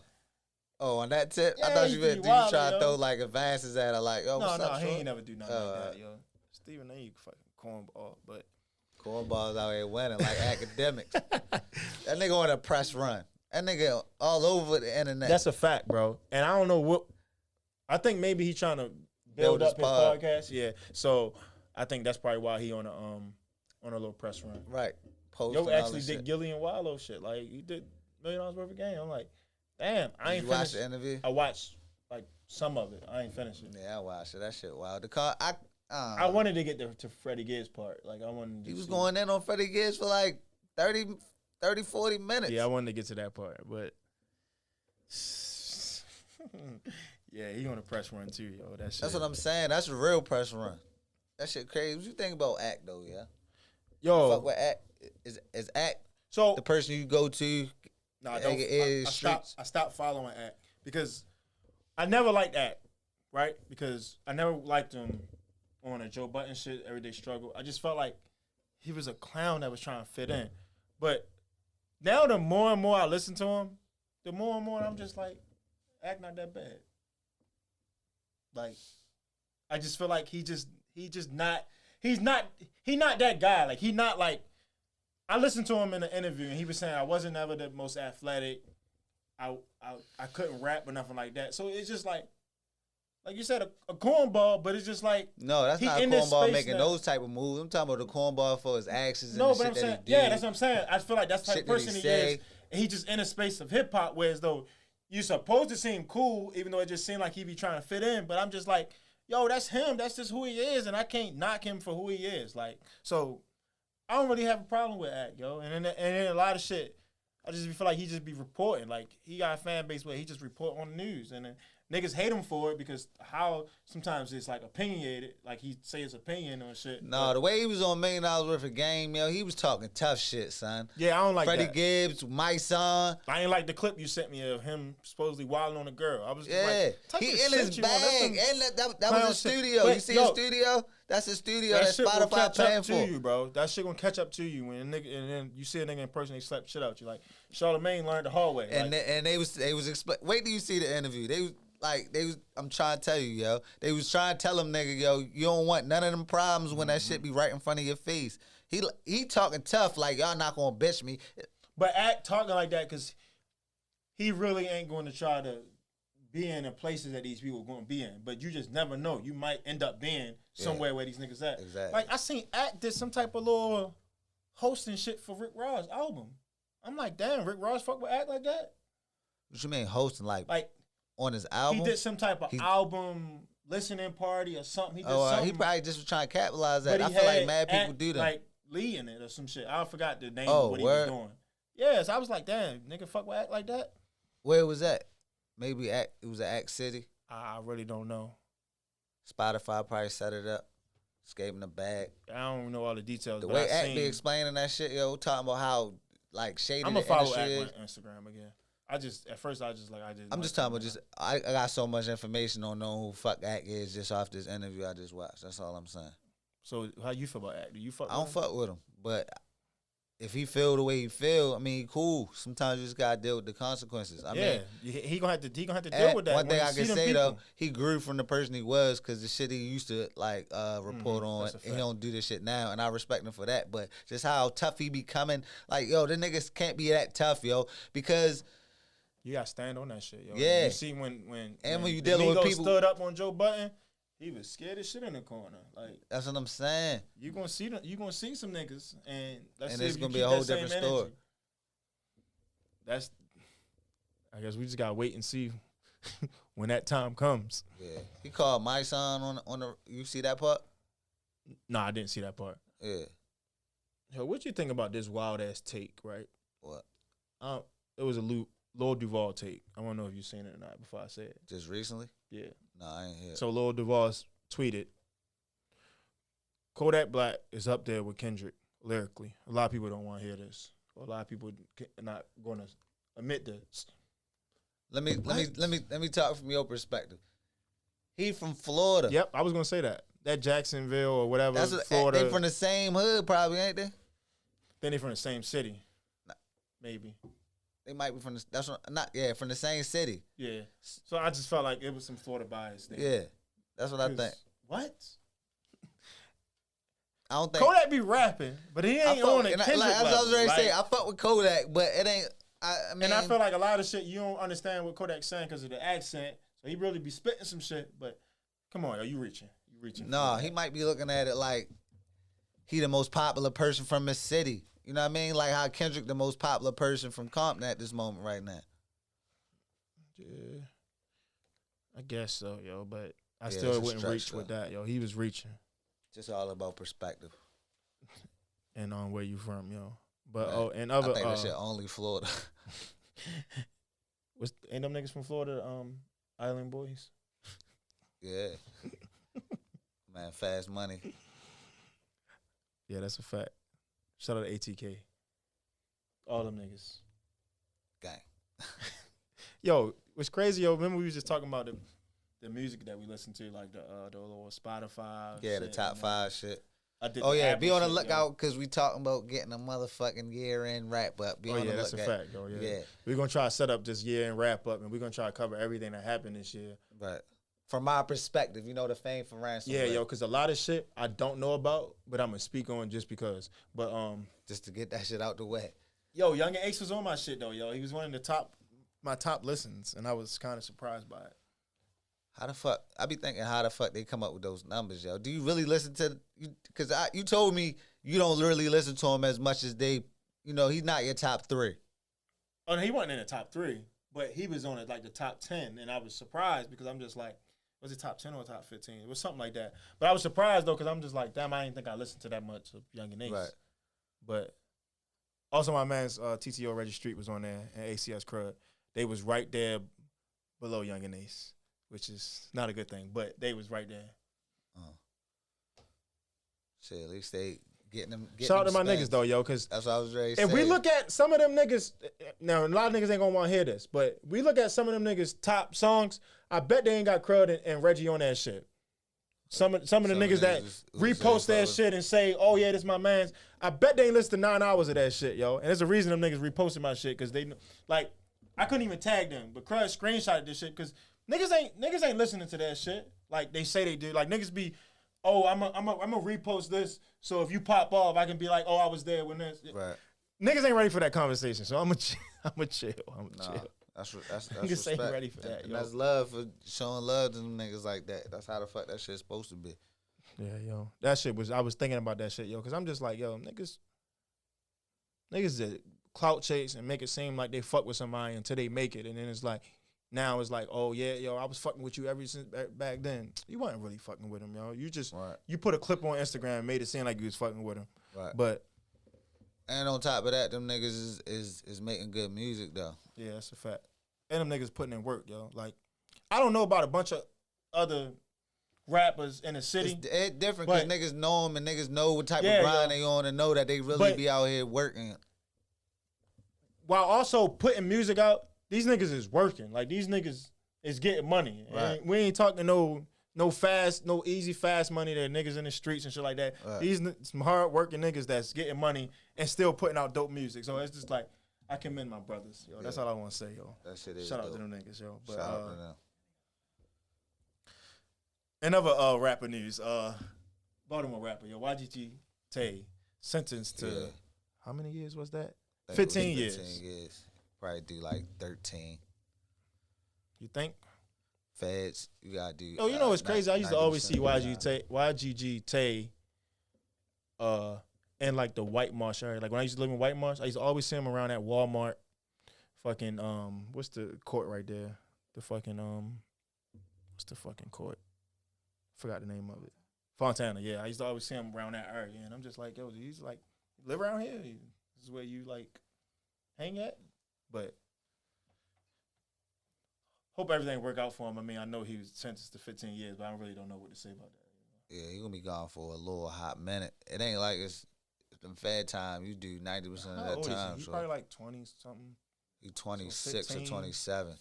Oh, on that tip? I
Yeah,
thought
he
you
be
meant you
wildin',
try to
yo.
throw like advances at her, like, yo, what's
No,
up,
he
short?
ain't never do nothing like that, yo. Steven, you fucking cornball, but.
Cornballs out here winning like academics. That nigga on a press run. That nigga all over the internet.
That's a fact, bro. And I don't know what. I think maybe he trying to build up his podcast. Yeah. So I think that's probably why he on a little press run.
Right.
Yo actually did Gilly and Wallow shit. Like, he did $1 million worth of game. I'm like, damn, I ain't
you
finished.
Watch the interview?
I watched like some of it. I ain't finished it.
Yeah, I watched it. That shit wild.
I wanted to get to Freddie Gibbs part. Like, I wanted to
He was going in on Freddie Gibbs for like 30, 40 minutes.
Yeah, I wanted to get to that part, but yeah, he on a press run too, yo. That's
what I'm saying. That's a real press run. That shit crazy. What you think about Act though, yeah?
Yo,
fuck with Act. Is Act
so
the person you go to?
No, I stopped following Act because I never liked Act, right? Because I never liked him on a Joe Budden shit, Everyday Struggle. I just felt like he was a clown that was trying to fit in. But now the more and more I listen to him, the more and more I'm just like, Act not that bad. Like, I just feel like he's not that guy. Like, he not like, I listened to him in an interview and he was saying I wasn't ever the most athletic. I couldn't rap or nothing like that. So it's just like you said, a cornball, but it's just like
no, that's not a cornball making those type of moves. I'm talking about the cornball for his actions. And
no,
the
but
shit
I'm saying,
that he
yeah,
did.
that's what I'm saying. I feel like that's the type of person he is. And he just in a space of hip hop, whereas though you supposed to seem cool, even though it just seemed like he be trying to fit in. But I'm just like, yo, that's him. That's just who he is, and I can't knock him for who he is. Like, so I don't really have a problem with Act, yo. And then a lot of shit, I just feel like he just be reporting. Like, he got a fan base where he just report on the news, and then niggas hate him for it because how sometimes it's like opinionated, like he say his opinion on shit.
No, the way he was on $1 million worth of game, yo, he was talking tough shit, son.
Yeah, I don't like
Freddie
that.
Gibbs, my son.
I ain't like the clip you sent me of him supposedly wilding on a girl. I was just
like, he in his bag, and that was his studio.
But,
you see his studio? That's his studio. That Spotify paying for.
To you, bro. That shit gonna catch up to you when a nigga, and then you see a nigga in person, they slap shit out you. Like, Charlamagne learned the hard way.
And they was wait till you see the interview. I'm trying to tell you, yo. They was trying to tell him, nigga, yo, you don't want none of them problems when that shit be right in front of your face. He talking tough, like, y'all not gonna bitch me.
But Act talking like that because he really ain't going to try to be in the places that these people are going to be in. But you just never know. You might end up being somewhere where these niggas at.
Exactly.
Like, I seen Act did some type of little hosting shit for Rick Ross' album. I'm like, damn, Rick Ross fuck with Act like that?
What you mean hosting, like on his album?
He did some type of album listening party or something. He did
something.
He
probably just was trying to capitalize that. I feel like mad people do that.
Like Lee in it or some shit. I forgot the name of what he was doing. Yes, I was like, damn, nigga fuck with Act like that?
Where was that? Maybe it was at Act City.
I really don't know.
Spotify probably set it up. Gave him the bag.
I don't know all the details.
The way Act be explaining that shit, yo, talking about how like shady the industry is. I'm gonna follow Act
on Instagram again. I'm just talking
about I got so much information on knowing who fuck Act is just off this interview I just watched. That's all I'm saying.
So how you feel about Act? Do you fuck?
I don't fuck with him, but if he feel the way he feel, I mean, cool. Sometimes you just gotta deal with the consequences. I mean,
he gonna have to deal with that.
One thing I can say though, he grew from the person he was because the shit he used to like report on, and he don't do this shit now, and I respect him for that. But just how tough he be coming, like yo, the niggas can't be that tough, yo, because
you gotta stand on that shit, yo.
Yeah,
you see when
you dealing with people
stood up on Joe Budden. He was scared as shit in the corner. Like,
that's what I'm saying.
You gonna see some niggas, and
it's gonna be a whole different story.
I guess we just gotta wait and see when that time comes.
Yeah, he called my son on the. You see that part?
Nah, I didn't see that part.
Yeah.
Yo, what you think about this wild ass take? Right.
What?
It was a Lil Duval take. I don't know if you seen it or not before I said it.
Just recently?
Yeah.
Nah, I ain't hear it.
So Lil Duval tweeted, Kodak Black is up there with Kendrick lyrically. A lot of people don't want to hear this. A lot of people are not going to admit this.
Let me talk from your perspective. He from Florida.
Yep, I was gonna say that. That Jacksonville or whatever,
That's
Florida.
They from the same hood, probably, ain't they?
Then they from the same city. Nah. Maybe.
They might be from from the same city.
Yeah. So I just felt like it was some Florida bias there.
Yeah. That's what I think.
What?
I don't think
Kodak be rapping, but he ain't on it. Kendrick
that's what I was ready to say. I fuck with Kodak, but it ain't. I mean,
and I feel like a lot of shit you don't understand what Kodak's saying because of the accent. So he really be spitting some shit. But come on, yo, you reaching? You reaching?
No, he might be looking at it like he the most popular person from his city. You know what I mean? Like how Kendrick the most popular person from Compton at this moment right now.
Yeah, I guess so, yo. But I still wouldn't reach with that, yo. He was reaching.
Just all about perspective.
And on where you from, yo. But and other
I think that shit only Florida.
Ain't them niggas from Florida, Island Boys?
Yeah. Man, fast money.
Yeah, that's a fact. Shout out to ATK. All them niggas.
Gang.
Yo, what's crazy, yo, remember we was just talking about the music that we listen to, like the little Spotify.
Yeah, the top 5 shit.
I did.
Oh yeah, be on the lookout because we talking about getting a motherfucking year-end wrap up. Be on the lookout.
That's a fact, yo. Yeah. We're gonna try to set up this year-end wrap up, and we're gonna try to cover everything that happened this year.
Right. From my perspective, you know, the Fame4Ransom.
Yeah, yo, because a lot of shit I don't know about, but I'm gonna speak on just because. But
just to get that shit out the way.
Yo, Young and Ace was on my shit though, yo. He was one of my top listens, and I was kind of surprised by it.
How the fuck? I be thinking how the fuck they come up with those numbers, yo. Do you really listen to you? Because you told me you don't really listen to him as much as they. You know, he's not your top 3.
Oh, no, he wasn't in the top 3, but he was on it like the top 10, and I was surprised because I'm just like, was it top 10 or top 15? It was something like that. But I was surprised though because I'm just like, damn, I didn't think I listened to that much of Young and Ace.
Right.
But also my man's TTO Reggie Street was on there and ACS Crud. They was right there below Young and Ace, which is not a good thing, but they was right there.
Shit, at least they getting them.
Shout out to my niggas though, yo, because
that's what I was ready to say.
If we look at some of them niggas, now a lot of niggas ain't gonna want to hear this, but we look at some of them niggas' top songs. I bet they ain't got Crud and Reggie on that shit. Some of the niggas that repost that shit and say, "Oh yeah, this my man's." I bet they ain't listen to 9 hours of that shit, yo. And there's a reason them niggas reposting my shit because they like I couldn't even tag them, but Crud screenshotted this shit because niggas ain't listening to that shit like they say they do. Like niggas be, oh, I'm a repost this, so if you pop off, I can be like, oh, I was there when this.
Right.
Niggas ain't ready for that conversation, so I'm a chill.
That's
niggas
respect.
ain't ready for that.
And that's love for showing love to them niggas like that. That's how the fuck that shit's supposed to be.
Yeah, yo, that shit was. I was thinking about that shit, yo, because I'm just like, yo, niggas that clout chase and make it seem like they fuck with somebody until they make it, and then it's like. Now it's like, oh yeah, yo, I was fucking with you ever since back then. You wasn't really fucking with him, yo. You just you put a clip on Instagram and made it seem like you was fucking with him.
Right.
But
and on top of that, them niggas is making good music though.
Yeah, that's a fact. And them niggas putting in work, yo. Like, I don't know about a bunch of other rappers in the city.
It's different because niggas know them and niggas know what type of grind they on and know that they really be out here working.
While also putting music out. These niggas is working. Like, these niggas is getting money. Right. We ain't talking no easy, fast money that niggas in the streets and shit like that. Right. These some hard-working niggas that's getting money and still putting out dope music. So it's just like, I commend my brothers, yo. That's all I want to say, yo.
That shit is
Shout
dope.
out to them niggas, yo. But,
shout out to them.
In other rapper news, Baltimore rapper, yo, YGT Tay sentenced to, how many years was that? 15 years.
15 years. Probably do like 13.
You think?
Feds, you gotta do.
Oh, you know what's crazy? I used to always see YGG Tay, in like the White Marsh area. Like when I used to live in White Marsh, I used to always see him around at Walmart. Fucking what's the court right there? The fucking what's the fucking court? Forgot the name of it. Fontana. Yeah, I used to always see him around that area, and I'm just like, yo, he's like live around here. This is where you like hang at. But hope everything work out for him. I mean, I know he was sentenced to 15 years, but I really don't know what to say about that.
Yeah, he gonna be gone for a little hot minute. It ain't like it's them fed time. You do 90% of that time.
He's probably like 20 something.
He's 26 or 27.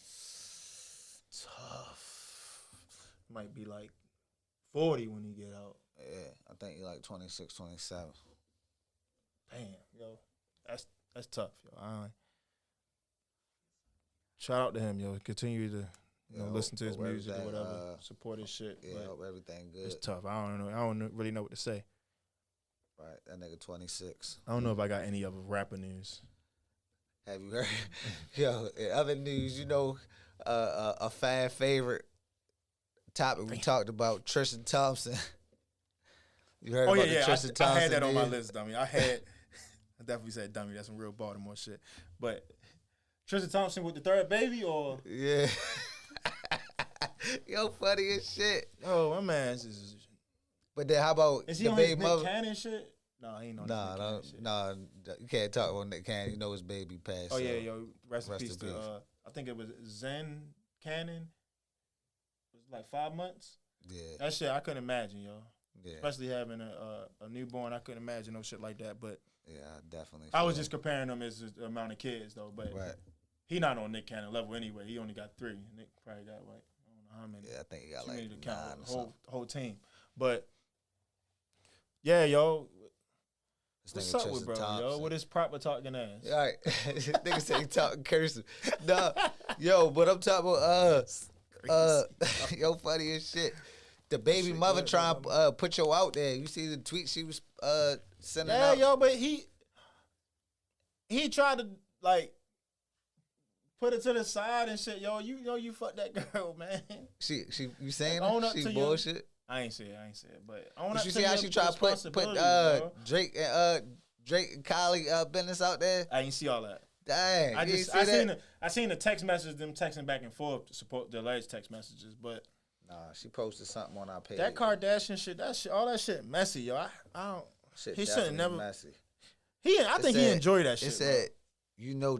Tough. might be like 40 when he get out.
Yeah, I think he like 26, 27.
Damn, yo, that's tough, yo. Shout out to him, yo. Continue to listen to his music or whatever, support his shit.
Yeah, hope everything good.
It's tough. I don't really know what to say.
Right, that nigga 26.
I don't know if I got any other rapper news.
Have you heard? Yo, in other news, a fan favorite topic we talked about, Tristan Thompson. You heard about the Tristan Thompson?
I had that on my list, dummy. I definitely said dummy. That's some real Baltimore shit. But Tristan Thompson with the third baby, or
yeah. Yo, funny as shit.
Oh, my man.
But then how about
is he
the
on
baby
his
mother?
Nick Cannon shit? No, he ain't on Nick Cannon shit.
Nah, you can't talk about Nick Cannon. You know his baby passed.
Oh, yeah, yo. Rest in peace to, I think it was Zen Cannon. It was like 5 months.
Yeah.
That shit, I couldn't imagine, yo.
Yeah.
Especially having a newborn, I couldn't imagine no shit like that. But
yeah, definitely.
I was just comparing them as the amount of kids, though. But
right.
He not on Nick Cannon level anyway. He only got 3. Nick probably got like, I don't know how many.
Yeah, I think he got
you
like
need to count
9
the whole team. But yeah, yo. What's up with bro,
Thompson.
yo? What is proper talking ass?
All right. Nigga say he talking cursive. Nah, yo, but I'm talking about, yo, funny as shit. The baby mother trying to put you out there. You see the tweet she was sending out?
Yeah, yo, but he tried to, like, put it to the side and shit. Yo, you know you fucked that girl, man.
You saying
like,
she bullshit?
I ain't say it, but I want
to see how she tried to put Drake and Kylie business out there.
I ain't see all that.
Dang,
I seen the text messages, them texting back and forth to support the alleged text messages, but
nah, she posted something on our page.
That Kardashian shit, all that shit messy, yo. I don't.
Shit
he shouldn't never.
Messy.
I think he enjoyed that shit.
It said,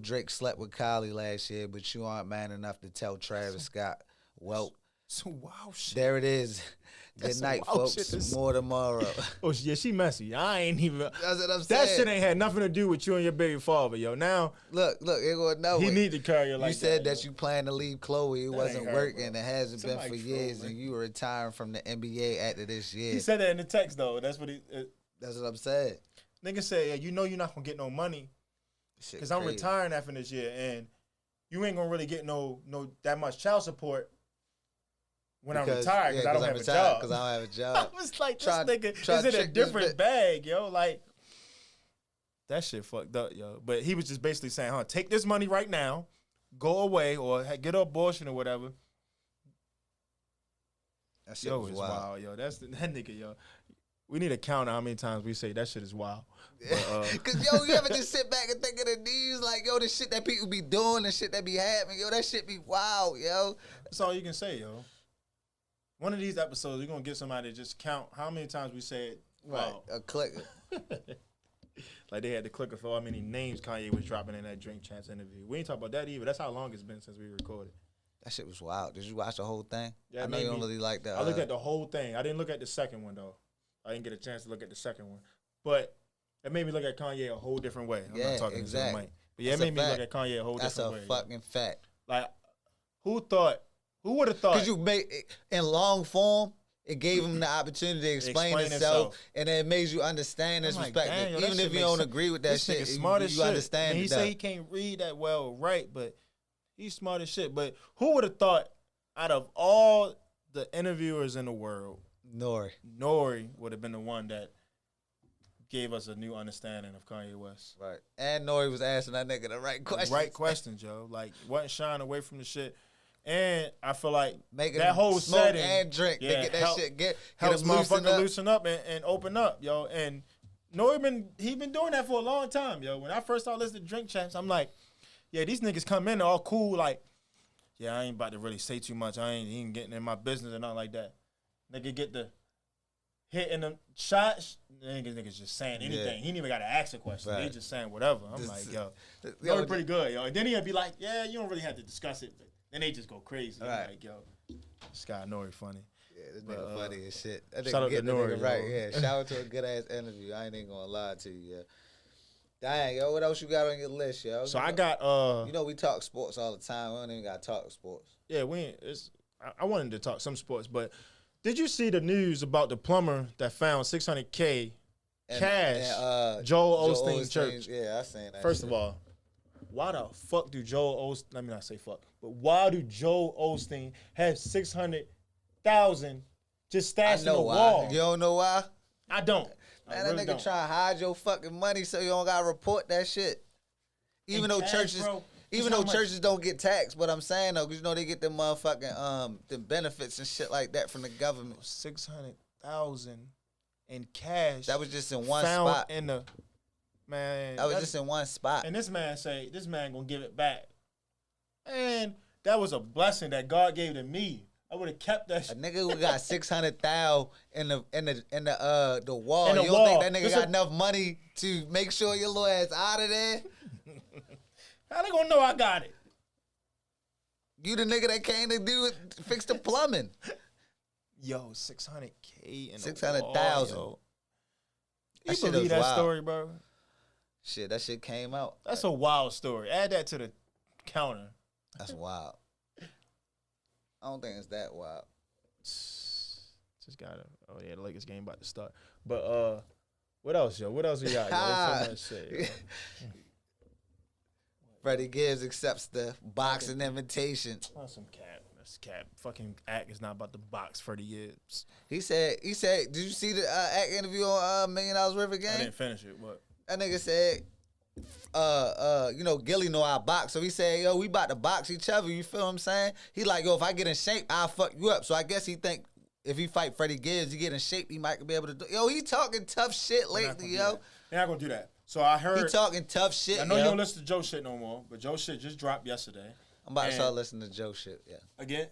Drake slept with Kylie last year, but you aren't man enough to tell Travis Scott. Well,
some wild shit.
There it is. Good night, folks. More tomorrow.
Oh, yeah, she messy. I ain't even.
That's what I'm saying.
That shit ain't had nothing to do with you and your baby father, yo. Now,
look, it going no
he need to carry you like that.
You said that you plan to leave Chloe. It wasn't working. It hasn't been for years, and you were retiring from the NBA after this year.
He said that in the text, though. That's what
that's what I'm saying.
Nigga said, yeah, you know you're not going to get no money because I'm retiring after this year, and you ain't going to really get no that much child support when I'm retired because I don't have a job.
Because I don't have a job.
I was like, this nigga is in a different bag, yo. Like, that shit fucked up, yo. But he was just basically saying, take this money right now, go away, or get an abortion or whatever.
That shit was wild.
Yo. That nigga, yo. We need to count how many times we say that shit is wild.
Because, yo, you ever just sit back and think of the news? Like, yo, the shit that people be doing, the shit that be happening, yo, that shit be wild, yo.
That's all you can say, yo. One of these episodes, we're going to get somebody to just count how many times we said, wow.
Right, a clicker.
Like they had the clicker for how many names Kanye was dropping in that Drink Champs interview. We ain't talk about that either. That's how long it's been since we recorded.
That shit was wild. Did you watch the whole thing?
Yeah,
I know you don't really like that.
I looked at the whole thing. I didn't look at the second one, though. I didn't get a chance to look at the second one. But it made me look at Kanye a whole different way. I'm not talking exactly. To the mic. But yeah, it made me look at Kanye a whole different way.
That's a fucking fact.
Like, who would have thought?
Because you made in long form, it gave him the opportunity to explain himself, and it made you understand his perspective. Even if you don't agree with that shit, you understand it.
He say he can't read that well, right? But he's smart as shit. But who would have thought, out of all the interviewers in the world, Nori would have been the one that gave us a new understanding of Kanye West.
Right. And Nori was asking that nigga the right questions.
Right questions, yo. Like, wasn't shying away from the shit. And I feel like
making
that whole
smoke
setting
and drink, get that shit
helps motherfucker loosen up and open up, yo. And Nori he been doing that for a long time, yo. When I first started listening to Drink Champs, I'm like, yeah, these niggas come in all cool, like, yeah, I ain't about to really say too much. I ain't even getting in my business and nothing like that. Nigga get the hitting them shots, niggas just saying anything. Yeah. He didn't even got to ask a question. Right. They just saying whatever. I'm like, yo, Nori pretty good, yo. And then he'll be like, yeah, you don't really have to discuss it. But then they just go crazy. Right. I'm like, yo, this guy Nori funny.
Yeah, this nigga funny as shit. That
shout out to Nori,
right? Yeah, shout out to a good ass interview. I ain't even gonna lie to you, yeah. Dang, yo, what else you got on your list, yo?
So I got
you know we talk sports all the time. We don't even gotta talk sports.
Yeah, we ain't. It's I wanted to talk some sports, but did you see the news about the plumber that found $600K cash Joel Osteen church?
Yeah, I seen that.
First of all, why the fuck do Joel Osteen? Let me not say fuck, but why do Joel Osteen have 600,000 just stashed in the wall?
You don't know why?
I don't.
Man, that nigga try to hide your fucking money so you don't gotta report that shit. Even though churches don't get taxed, but I'm saying though, because you know they get them motherfucking the benefits and shit like that from the government.
600,000 in cash.
That was just in one spot.
In the man.
That was just in one spot.
And this man gonna give it back. Man, that was a blessing that God gave to me. I would have kept that shit.
A nigga who got 600,000 in the wall.
In the
you don't
wall.
think that nigga got enough money to make sure your little ass out of there?
How they gonna know I got it?
You the nigga that came to fix the plumbing.
Yo, 600K in
600,000.
You believe that story, bro?
Shit, that shit came out.
That's a wild story. Add that to the counter.
That's wild. I don't think it's that wild.
Just got the Lakers game about to start. But what else, yo? What else we got? Yo? Shit,
Freddie Gibbs accepts the boxing invitation.
Oh, some cap. That's cap. Fucking act is not about the box Freddie Gibbs.
He said, did you see the act interview on $1 Million Worth of Game?
I didn't finish it. What?
That nigga said, Gilly know I box. So he said, yo, we about to box each other. You feel what I'm saying? He like, yo, if I get in shape, I'll fuck you up. So I guess he think if he fight Freddie Gibbs, he get in shape, he might be able to do. Yo, he talking tough shit lately, yo.
They're not gonna do that. So I heard
he talking tough shit.
I know you don't listen to Joe shit no more, but Joe shit just dropped yesterday.
I'm about to start listening to Joe shit. Yeah.
Again.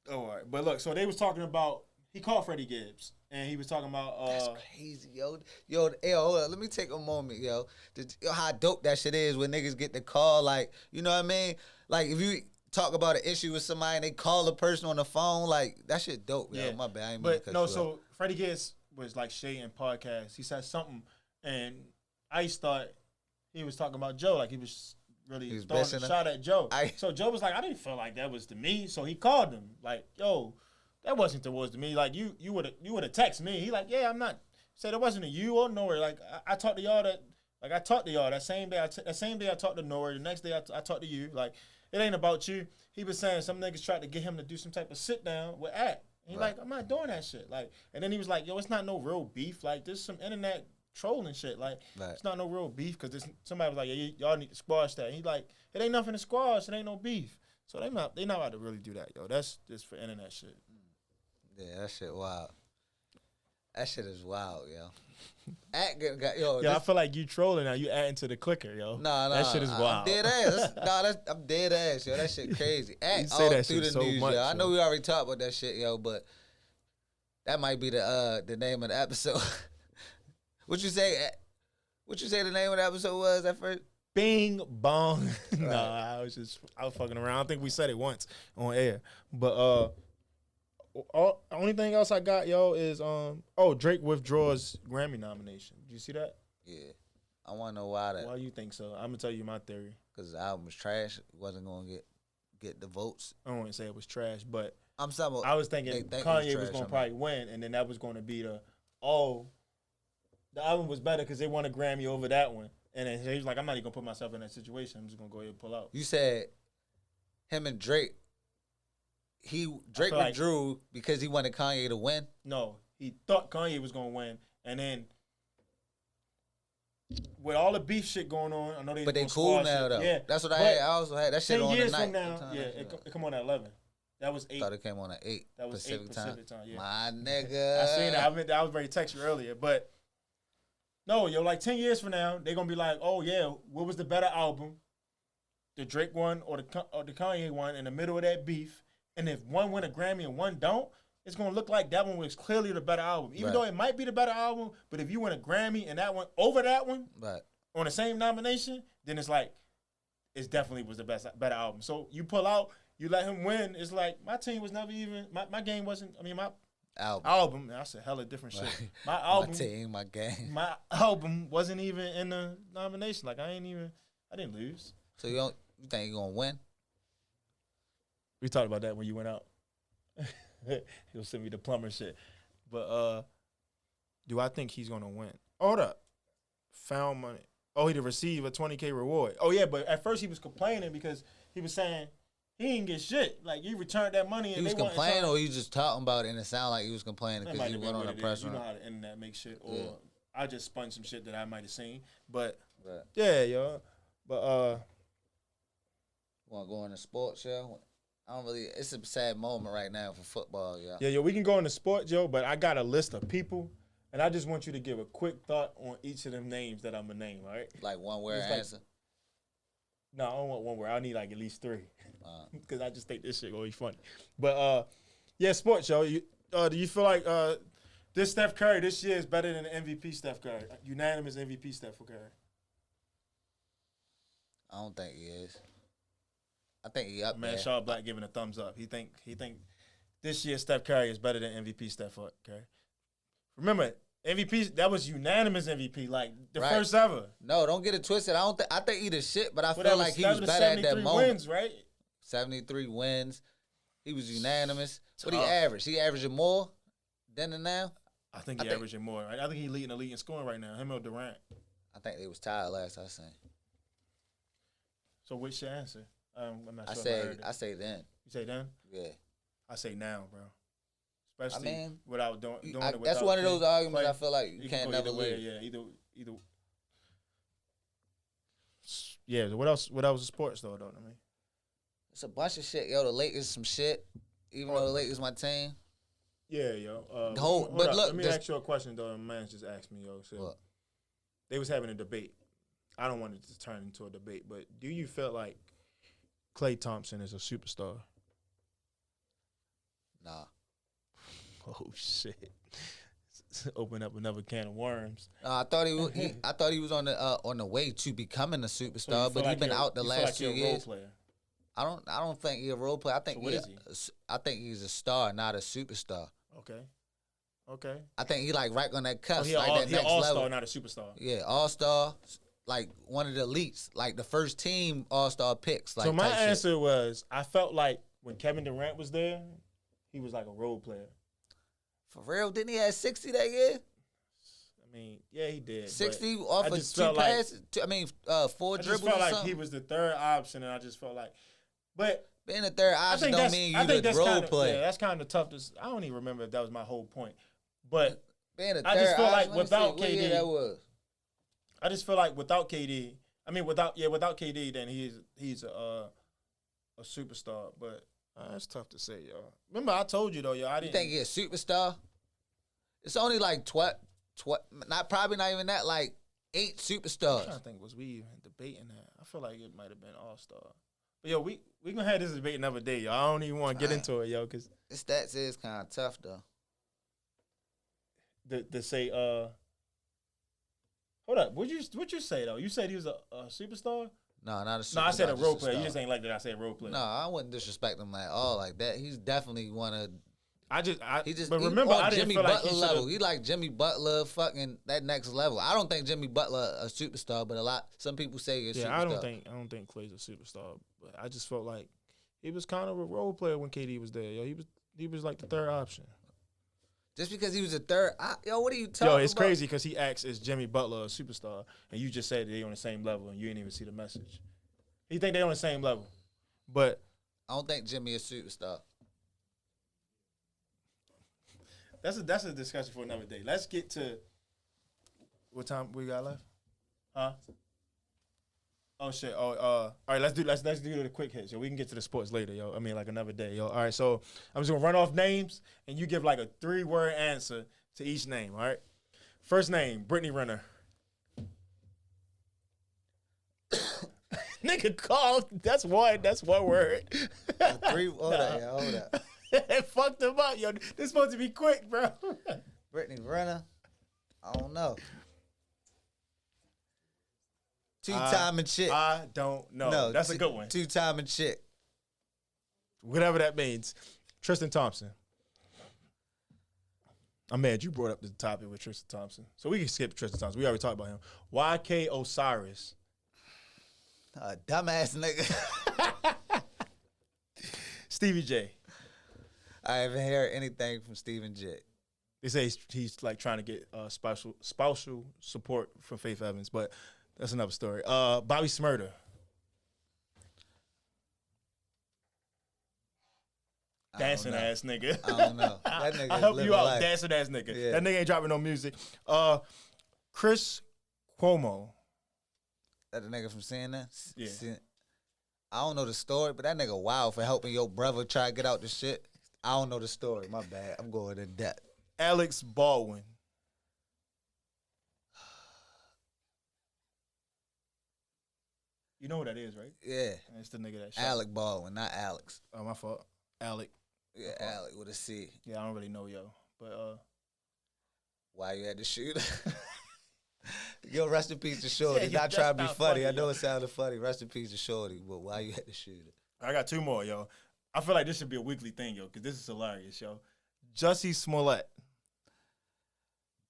Oh, all right. But look, so they was talking about he called Freddie Gibbs. And he was talking about
that's crazy, yo. Yo, hold up. Let me take a moment, yo. How dope that shit is when niggas get the call, like, you know what I mean? Like, if you talk about an issue with somebody and they call the person on the phone, like, that shit dope, yo. My bad. I ain't mean to cut you
so Freddie Gibbs was like shading podcast. He said something, and Ice thought he was talking about Joe, like he was really throwing a shot at Joe. So Joe was like, I didn't feel like that was to me. So he called him, like, yo, that wasn't towards me. Like you would have texted me. He like, yeah, I'm not. Said it wasn't to you or Nori. Like I talked to y'all that same day. That same day I talked to Nori. The next day I talked to you. Like it ain't about you. He was saying some niggas tried to get him to do some type of sit down with Act. And he like, I'm not doing that shit. Like, and then he was like, yo, it's not no real beef. Like there's some internet trolling shit. Like it's not no real beef because somebody was like, yeah, y'all need to squash that. And he like, it ain't nothing to squash. It ain't no beef. So they not about to really do that, yo. That's just for internet shit.
Yeah, that shit wild. That shit is wild, yo.
I feel like you trolling now. You adding to the clicker, yo.
Nah,
that shit is wild.
I'm dead ass. I'm dead ass, yo. That shit crazy.
You say that shit so much,
yo. I know we already talked about that shit, yo, but that might be the name of the episode. What you say the name of the episode was at first?
Bing bong. Nah, I was fucking around. I don't think we said it once on air, but only thing else I got, yo, is Drake withdraws Grammy nomination. Did you see that?
Yeah. I want to know why that.
Why you think so? I'm gonna tell you my theory.
Because the album was trash. It wasn't gonna get the votes.
I don't want to say it was trash, but
I
was thinking Kanye was gonna probably win, and then that was gonna be the album was better because they won a Grammy over that one, and then he was like, I'm not even gonna put myself in that situation. I'm just gonna go ahead and pull out.
You said him and Drake. Drake withdrew because he wanted Kanye to win?
No, he thought Kanye was going to win. And then with all the beef shit going on, I know they.
But they cool now, though. Yeah. That's what I had. I also had that shit on the night. 10 years from now,
it come on at 11. That was 8.
I thought it came on at 8.
That was Pacific time. Yeah.
My nigga.
I seen that. I was ready to text you earlier. But no, yo, like 10 years from now, they're going to be like, oh, yeah, what was the better album? The Drake one or the Kanye one in the middle of that beef? And if one win a Grammy and one don't, it's going to look like that one was clearly the better album. Even though it might be the better album, but if you win a Grammy and that one over that one on the same nomination, then it's like, it definitely was the better album. So you pull out, you let him win. It's like, my team was never even, my game wasn't, my album, that's a hella different shit. My album.
My team, my game.
My album wasn't even in the nomination. Like, I didn't lose.
So you think you're going to win?
We talked about that when you went out. He'll send me the plumber shit. But do I think he's gonna win? Hold up. Found money. Oh, he to receive a 20K reward. Oh yeah, but at first he was complaining because he was saying he didn't get shit. Like you returned that money. And
he was complaining, or he was just talking about it, and it sounded like he was complaining because he went on a press run.
You know how the internet makes shit, or I just spun some shit that I might have seen. But yeah, yo. But
want to go in the sports show? I don't really. It's a sad moment right now for football, yo.
Yeah, yo. We can go into sports, yo. But I got a list of people. And I just want you to give a quick thought on each of them names that I'm going to name, all right?
Like one word answer?
No, I don't want one word. I need like at least 3. Because I just think this shit going to be funny. But, yeah, sports, yo. Do you feel like this Steph Curry this year is better than the MVP Steph Curry? Unanimous MVP Steph Curry?
I don't think he is. I think he up there.
Man, Shaw Black giving a thumbs up. He think this year Steph Curry is better than MVP Steph Curry. Remember, MVP, that was unanimous MVP, like the first ever.
No, don't get it twisted. I think he the shit, but I feel like he was better at that moment.
Wins, right?
73 wins. He was unanimous. What he averaged? He averaging more then and now?
I think he averaging more. I think he's leading the league in scoring right now. Him or Durant.
I think they was tied last I seen.
So what's your answer? I'm not sure.
I say then.
You say then?
Yeah.
I say now, bro. Especially without doing it.
That's one of those arguments I feel like you can't never lose.
Yeah, either. Yeah. What else? What else is sports though? I mean,
it's a bunch of shit. Yo, the Lakers some shit. Even though the Lakers my team.
Yeah, yo.
Look,
let me ask you a question though. Man just asked me, yo. So
what?
They was having a debate. I don't want it to turn into a debate, but do you feel like Klay Thompson is a superstar?
Nah.
Oh shit! Open up another can of worms.
I thought he was. I thought he was on the way to becoming a superstar, but he's been out the last 2 years.
Role player?
I don't think he's a role player. I think I think he's a star, not a superstar.
Okay.
I think he like right on that cusp,
So
like that next
all-star,
level.
not a superstar.
Yeah, all-star, like one of the elites, like the first team all-star picks. Like
so my answer was, I felt like when Kevin Durant was there, he was like a role player.
For real, didn't he have 60 that year?
I mean, yeah, he did.
60 off of 2 passes. 4 dribbles. I just
felt like he was the third option, and I just felt like, but
being a third option don't mean you the role player.
Yeah, that's kind of tough. I don't even remember if that was my whole point. But
being a third
I just feel like
option,
without KD,
that was.
I just feel like without KD, without KD, then he's a superstar. But that's tough to say, y'all. Remember, I told you though, y'all. I didn't
think he's a superstar. It's only like probably not even that. Like 8 superstars.
I'm trying to think, was we even debating that? I feel like it might have been all star. But yo, we gonna have this debate another day, y'all. I don't even want to get into it, yo, because
the stats is kind of tough though.
To say, hold up, what'd you say though? You said he was a superstar?
No, not a superstar.
No, I said a role player. You just ain't like that. I said role player.
No, I wouldn't disrespect him at all like that. He's definitely one of.
But remember, I didn't
Jimmy
feel
Butler
like he
level. He like Jimmy Butler, fucking that next level. I don't think Jimmy Butler a superstar, but some people say he's a superstar.
I don't think Klay's a superstar, but I just felt like he was kind of a role player when KD was there. Yo, he was like the third option.
Just because he was a third, what are you talking about?
Yo, it's crazy because he acts as Jimmy Butler, a superstar, and you just said they on the same level, and you didn't even see the message. You think they on the same level, but
I don't think Jimmy is a superstar.
That's a discussion for another day. Let's get to what time we got left? Huh? Oh shit. All right. Let's do the quick hits. Yo, we can get to the sports later. Yo, I mean like another day. Yo, all right. So I'm just gonna run off names, and you give like a 3-word answer to each name. All right. First name, Brittany Renner. Nigga, call. That's one word.
3. Hold up.
It fucked him up, yo. This supposed to be quick, bro.
Brittany Renner. I don't know. 2-time chick.
I don't know. No, that's a good one.
2-time chick.
Whatever that means. Tristan Thompson. I'm mad you brought up the topic with Tristan Thompson. So we can skip Tristan Thompson. We already talked about him. YK Osiris.
Dumbass nigga.
Stevie J.
I haven't heard anything from Steven J.
They say he's like trying to get spousal support from Faith Evans, but that's another story. Bobby Smurda. Dancing ass nigga.
I don't know. That nigga
I help you out,
life.
dancing ass nigga.
Yeah.
That nigga ain't dropping no music. Chris Cuomo.
That the nigga from CNN?
Yeah.
I don't know the story, but that nigga wild for helping your brother try to get out the shit. I don't know the story. My bad. I'm going in depth.
Alex Baldwin. You know who that is, right?
Yeah.
That's the nigga that shot.
Alec Baldwin, not Alex.
Oh, my fault. Alec.
Yeah, Alec with a C.
Yeah, I don't really know, yo. But
Why you had to shoot her? Yo, rest in peace to Shorty.
Yeah,
Not trying to be
that's
funny.
not
I know
funny,
it sounded funny. Rest in peace to Shorty, but why you had to shoot her?
I got two more, yo. I feel like this should be a weekly thing, yo, because this is hilarious, yo. Jussie Smollett.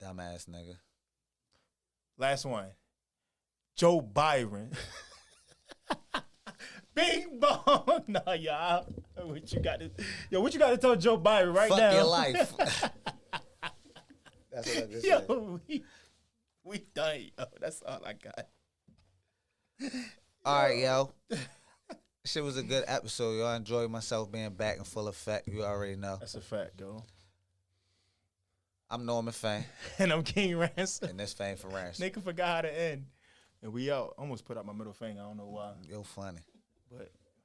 Dumbass nigga.
Last one. Joe Byron. Bing bong. No, y'all. What you got to tell Joe Byron right
Fuck
now?
your life. That's what I just said.
Yo, we done, yo. That's all I got.
All right, yo. Shit was a good episode, yo. I enjoyed myself being back in full effect. You already know.
That's a fact, yo.
I'm NormanFame.
And I'm KingRansom.
And this Fame4Ransom.
Nigga forgot how to end. And we out. Almost put out my middle finger. I don't know why.
Yo, funny.
But